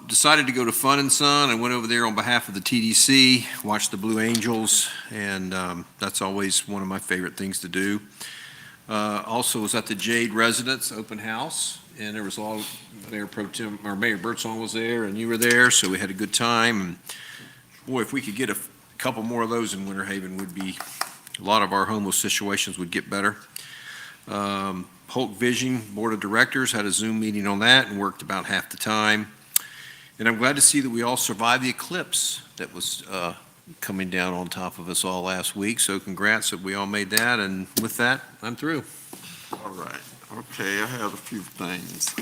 decided to go to Fun and Sun. I went over there on behalf of the TDC, watched the Blue Angels, and that's always one of my favorite things to do. Also was at the Jade Residence Open House, and there was all, Mayor Birdsong was there, and you were there, so we had a good time. And boy, if we could get a couple more of those in Winter Haven, a lot of our homeless situations would get better. Hulk Vision Board of Directors had a Zoom meeting on that and worked about half the time. And I'm glad to see that we all survived the eclipse that was coming down on top of us all last week. So congrats that we all made that. And with that, I'm through. All right. Okay, I have a few things.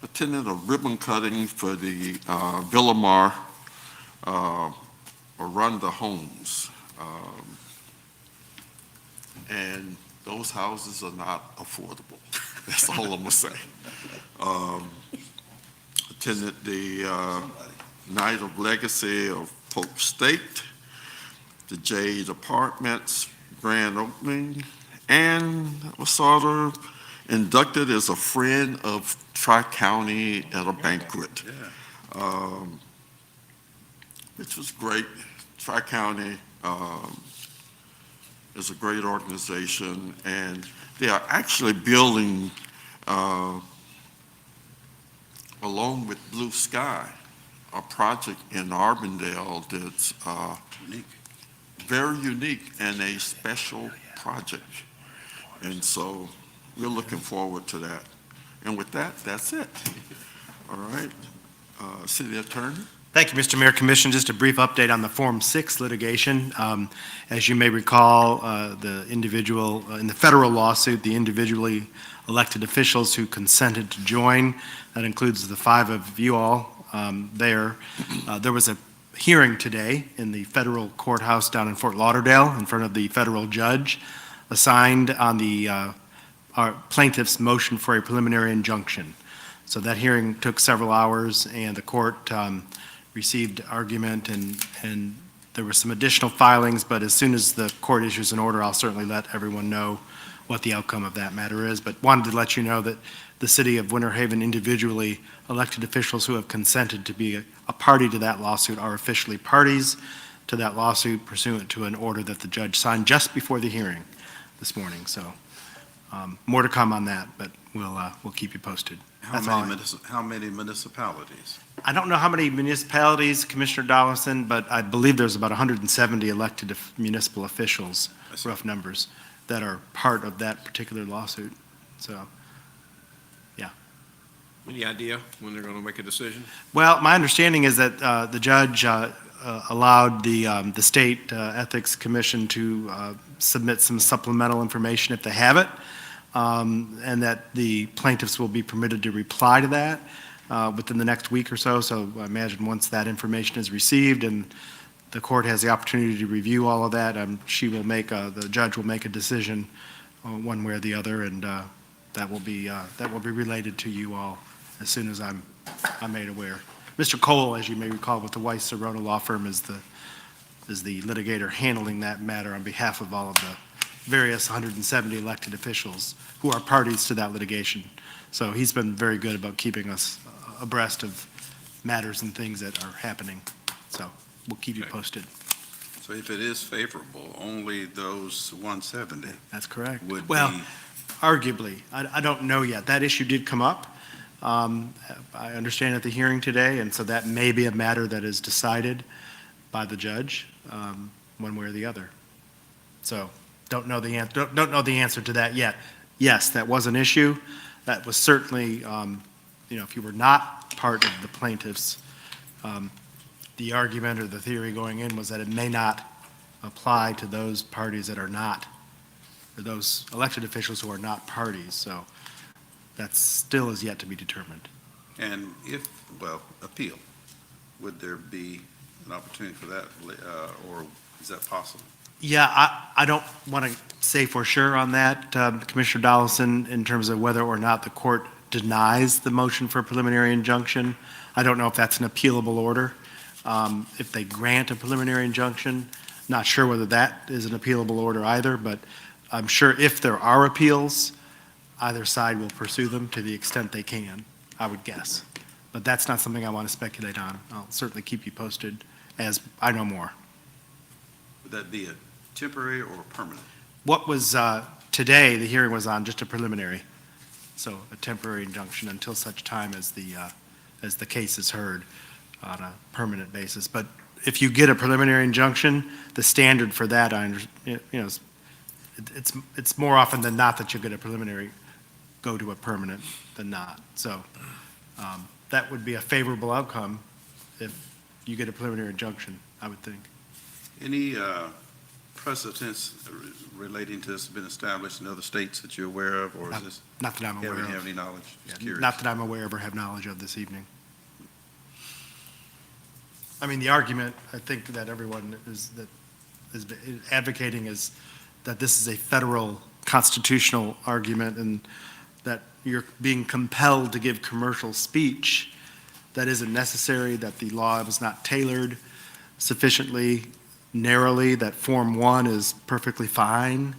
Attended a ribbon cutting for the Villamar Arunda homes. And those houses are not affordable. That's all I'm gonna say. Attended the Night of Legacy of Polk State, the Jade Apartments grand opening, and was sort of inducted as a friend of Tri-County at a banquet, which was great. Tri-County is a great organization, and they are actually building, along with Blue Sky, a project in Arbondale that's very unique and a special project. And so we're looking forward to that. And with that, that's it. All right. City Attorney? Thank you, Mr. Mayor. Commission, just a brief update on the Form 6 litigation. As you may recall, the individual, in the federal lawsuit, the individually elected officials who consented to join, that includes the 5 of you all there. There was a hearing today in the federal courthouse down in Fort Lauderdale in front of the federal judge assigned on the our plaintiff's motion for a preliminary injunction. So that hearing took several hours, and the court received argument, and there were some additional filings, but as soon as the court issues an order, I'll certainly let everyone know what the outcome of that matter is. But wanted to let you know that the city of Winter Haven individually elected officials who have consented to be a party to that lawsuit are officially parties to that lawsuit pursuant to an order that the judge signed just before the hearing this morning. So more to come on that, but we'll keep you posted. How many municipalities? I don't know how many municipalities, Commissioner Dollison, but I believe there's about 170 elected municipal officials, rough numbers, that are part of that particular lawsuit. So, yeah. Any idea when they're going to make a decision? Well, my understanding is that the judge allowed the State Ethics Commission to submit some supplemental information if they have it, and that the plaintiffs will be permitted to reply to that within the next week or so. So I imagine once that information is received and the court has the opportunity to review all of that, the judge will make a decision one way or the other, and that will be related to you all as soon as I'm made aware. Mr. Cole, as you may recall, with the Weiss Serrano Law Firm, is the litigator handling that matter on behalf of all of the various 170 elected officials who are parties to that litigation. So he's been very good about keeping us abreast of matters and things that are happening. So we'll keep you posted. So if it is favorable, only those 170? That's correct. Would well, be... arguably. I don't know yet. That issue did come up. I understand at the hearing today, and so that may be a matter that is decided by the judge one way or the other. So don't know the answer to that yet. Yes, that was an issue. That was certainly, if you were not part of the plaintiffs, the argument or the theory going in was that it may not apply to those parties that are not, or those elected officials who are not parties. So that still is yet to be determined. And if, appeal, would there be an opportunity for that, or is that possible? Yeah, I don't want to say for sure on that, Commissioner Dollison, in terms of whether or not the court denies the motion for a preliminary injunction. I don't know if that's an appealable order. If they grant a preliminary injunction, not sure whether that is an appealable order either, but I'm sure if there are appeals, either side will pursue them to the extent they can, I would guess. But that's not something I want to speculate on. I'll certainly keep you posted as I know more. Would that be a temporary or permanent? What was, today, the hearing was on just a preliminary, so a temporary injunction until such time as the case is heard on a permanent basis. But if you get a preliminary injunction, the standard for that, it's more often than not that you get a preliminary, go to a permanent than not. So that would be a favorable outcome if you get a preliminary injunction, I would think. Any precedents relating to this have been established in other states that you're aware of, or is this? Not that I'm aware of. Have any knowledge? Just curious. Not that I'm aware of or have knowledge of this evening. I mean, the argument, I think that everyone is advocating is that this is a federal constitutional argument and that you're being compelled to give commercial speech that isn't necessary, that the law was not tailored sufficiently narrowly, that Form 1 is perfectly fine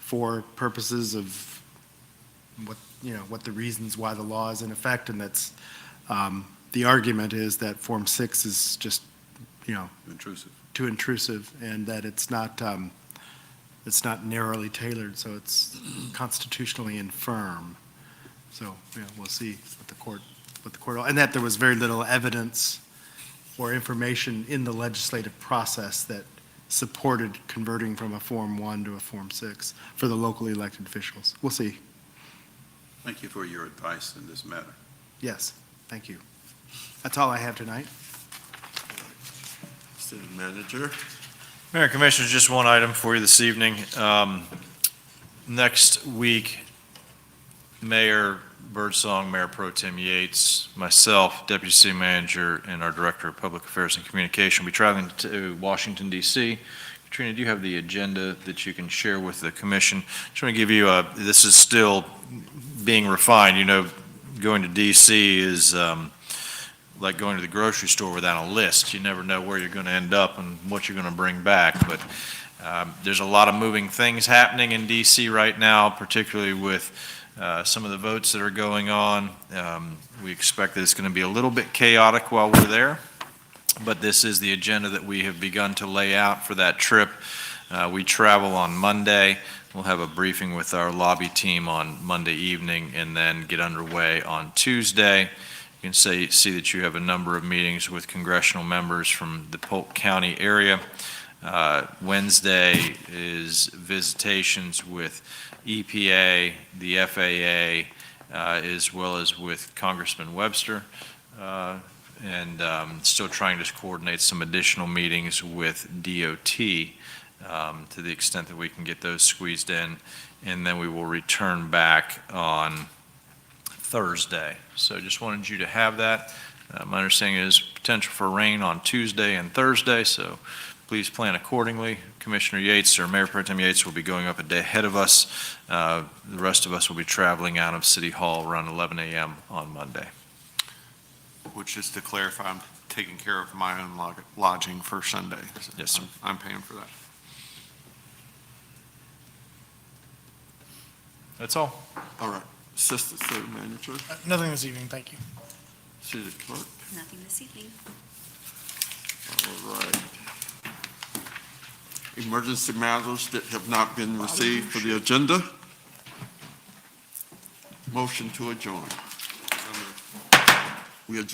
for purposes of what the reasons why the law is in effect, and that's the argument is that Form 6 is just, Intrusive. too intrusive, and that it's not narrowly tailored, so it's constitutionally infirm. So, we'll see what the court, and that there was very little evidence or information in the legislative process that supported converting from a Form 1 to a Form 6 for the locally elected officials. We'll see. Thank you for your advice in this matter. Yes, thank you. That's all I have tonight. City Manager. Mayor and Commissioners, just one item for you this evening. Next week, Mayor Birdsong, Mayor Pro Tem Yates, myself, Deputy City Manager, and our Director of Public Affairs and Communication will be traveling to Washington, D.C. Katrina, do you have the agenda that you can share with the commission? Just want to give you this is still being refined. Going to D.C. is like going to the grocery store without a list. You never know where you're going to end up and what you're going to bring back. But there's a lot of moving things happening in D.C. right now, particularly with some of the votes that are going on. We expect that it's going to be a little bit chaotic while we're there, but this is the agenda that we have begun to lay out for that trip. We travel on Monday. We'll have a briefing with our lobby team on Monday evening and then get underway on Tuesday. You can see that you have a number of meetings with congressional members from the Polk County area. Wednesday is visitations with EPA, the FAA, as well as with Congressman Webster, and still trying to coordinate some additional meetings with DOT to the extent that we can get those squeezed in, and then we will return back on Thursday. So just wanted you to have that. My understanding is potential for rain on Tuesday and Thursday, so please plan accordingly. Commissioner Yates or Mayor Pro Tem Yates will be going up a day ahead of us. The rest of us will be traveling out of City Hall around 11 a.m. on Monday. Which is to clarify, I'm taking care of my own lodging for Sunday. Yes, sir. I'm paying for that. That's all. All right. Assistant City Manager, Nothing this evening, thank you. City Clerk. Nothing this evening. All right. Emergency matters that have not been received for the agenda. Motion to adjourn. We adjourn.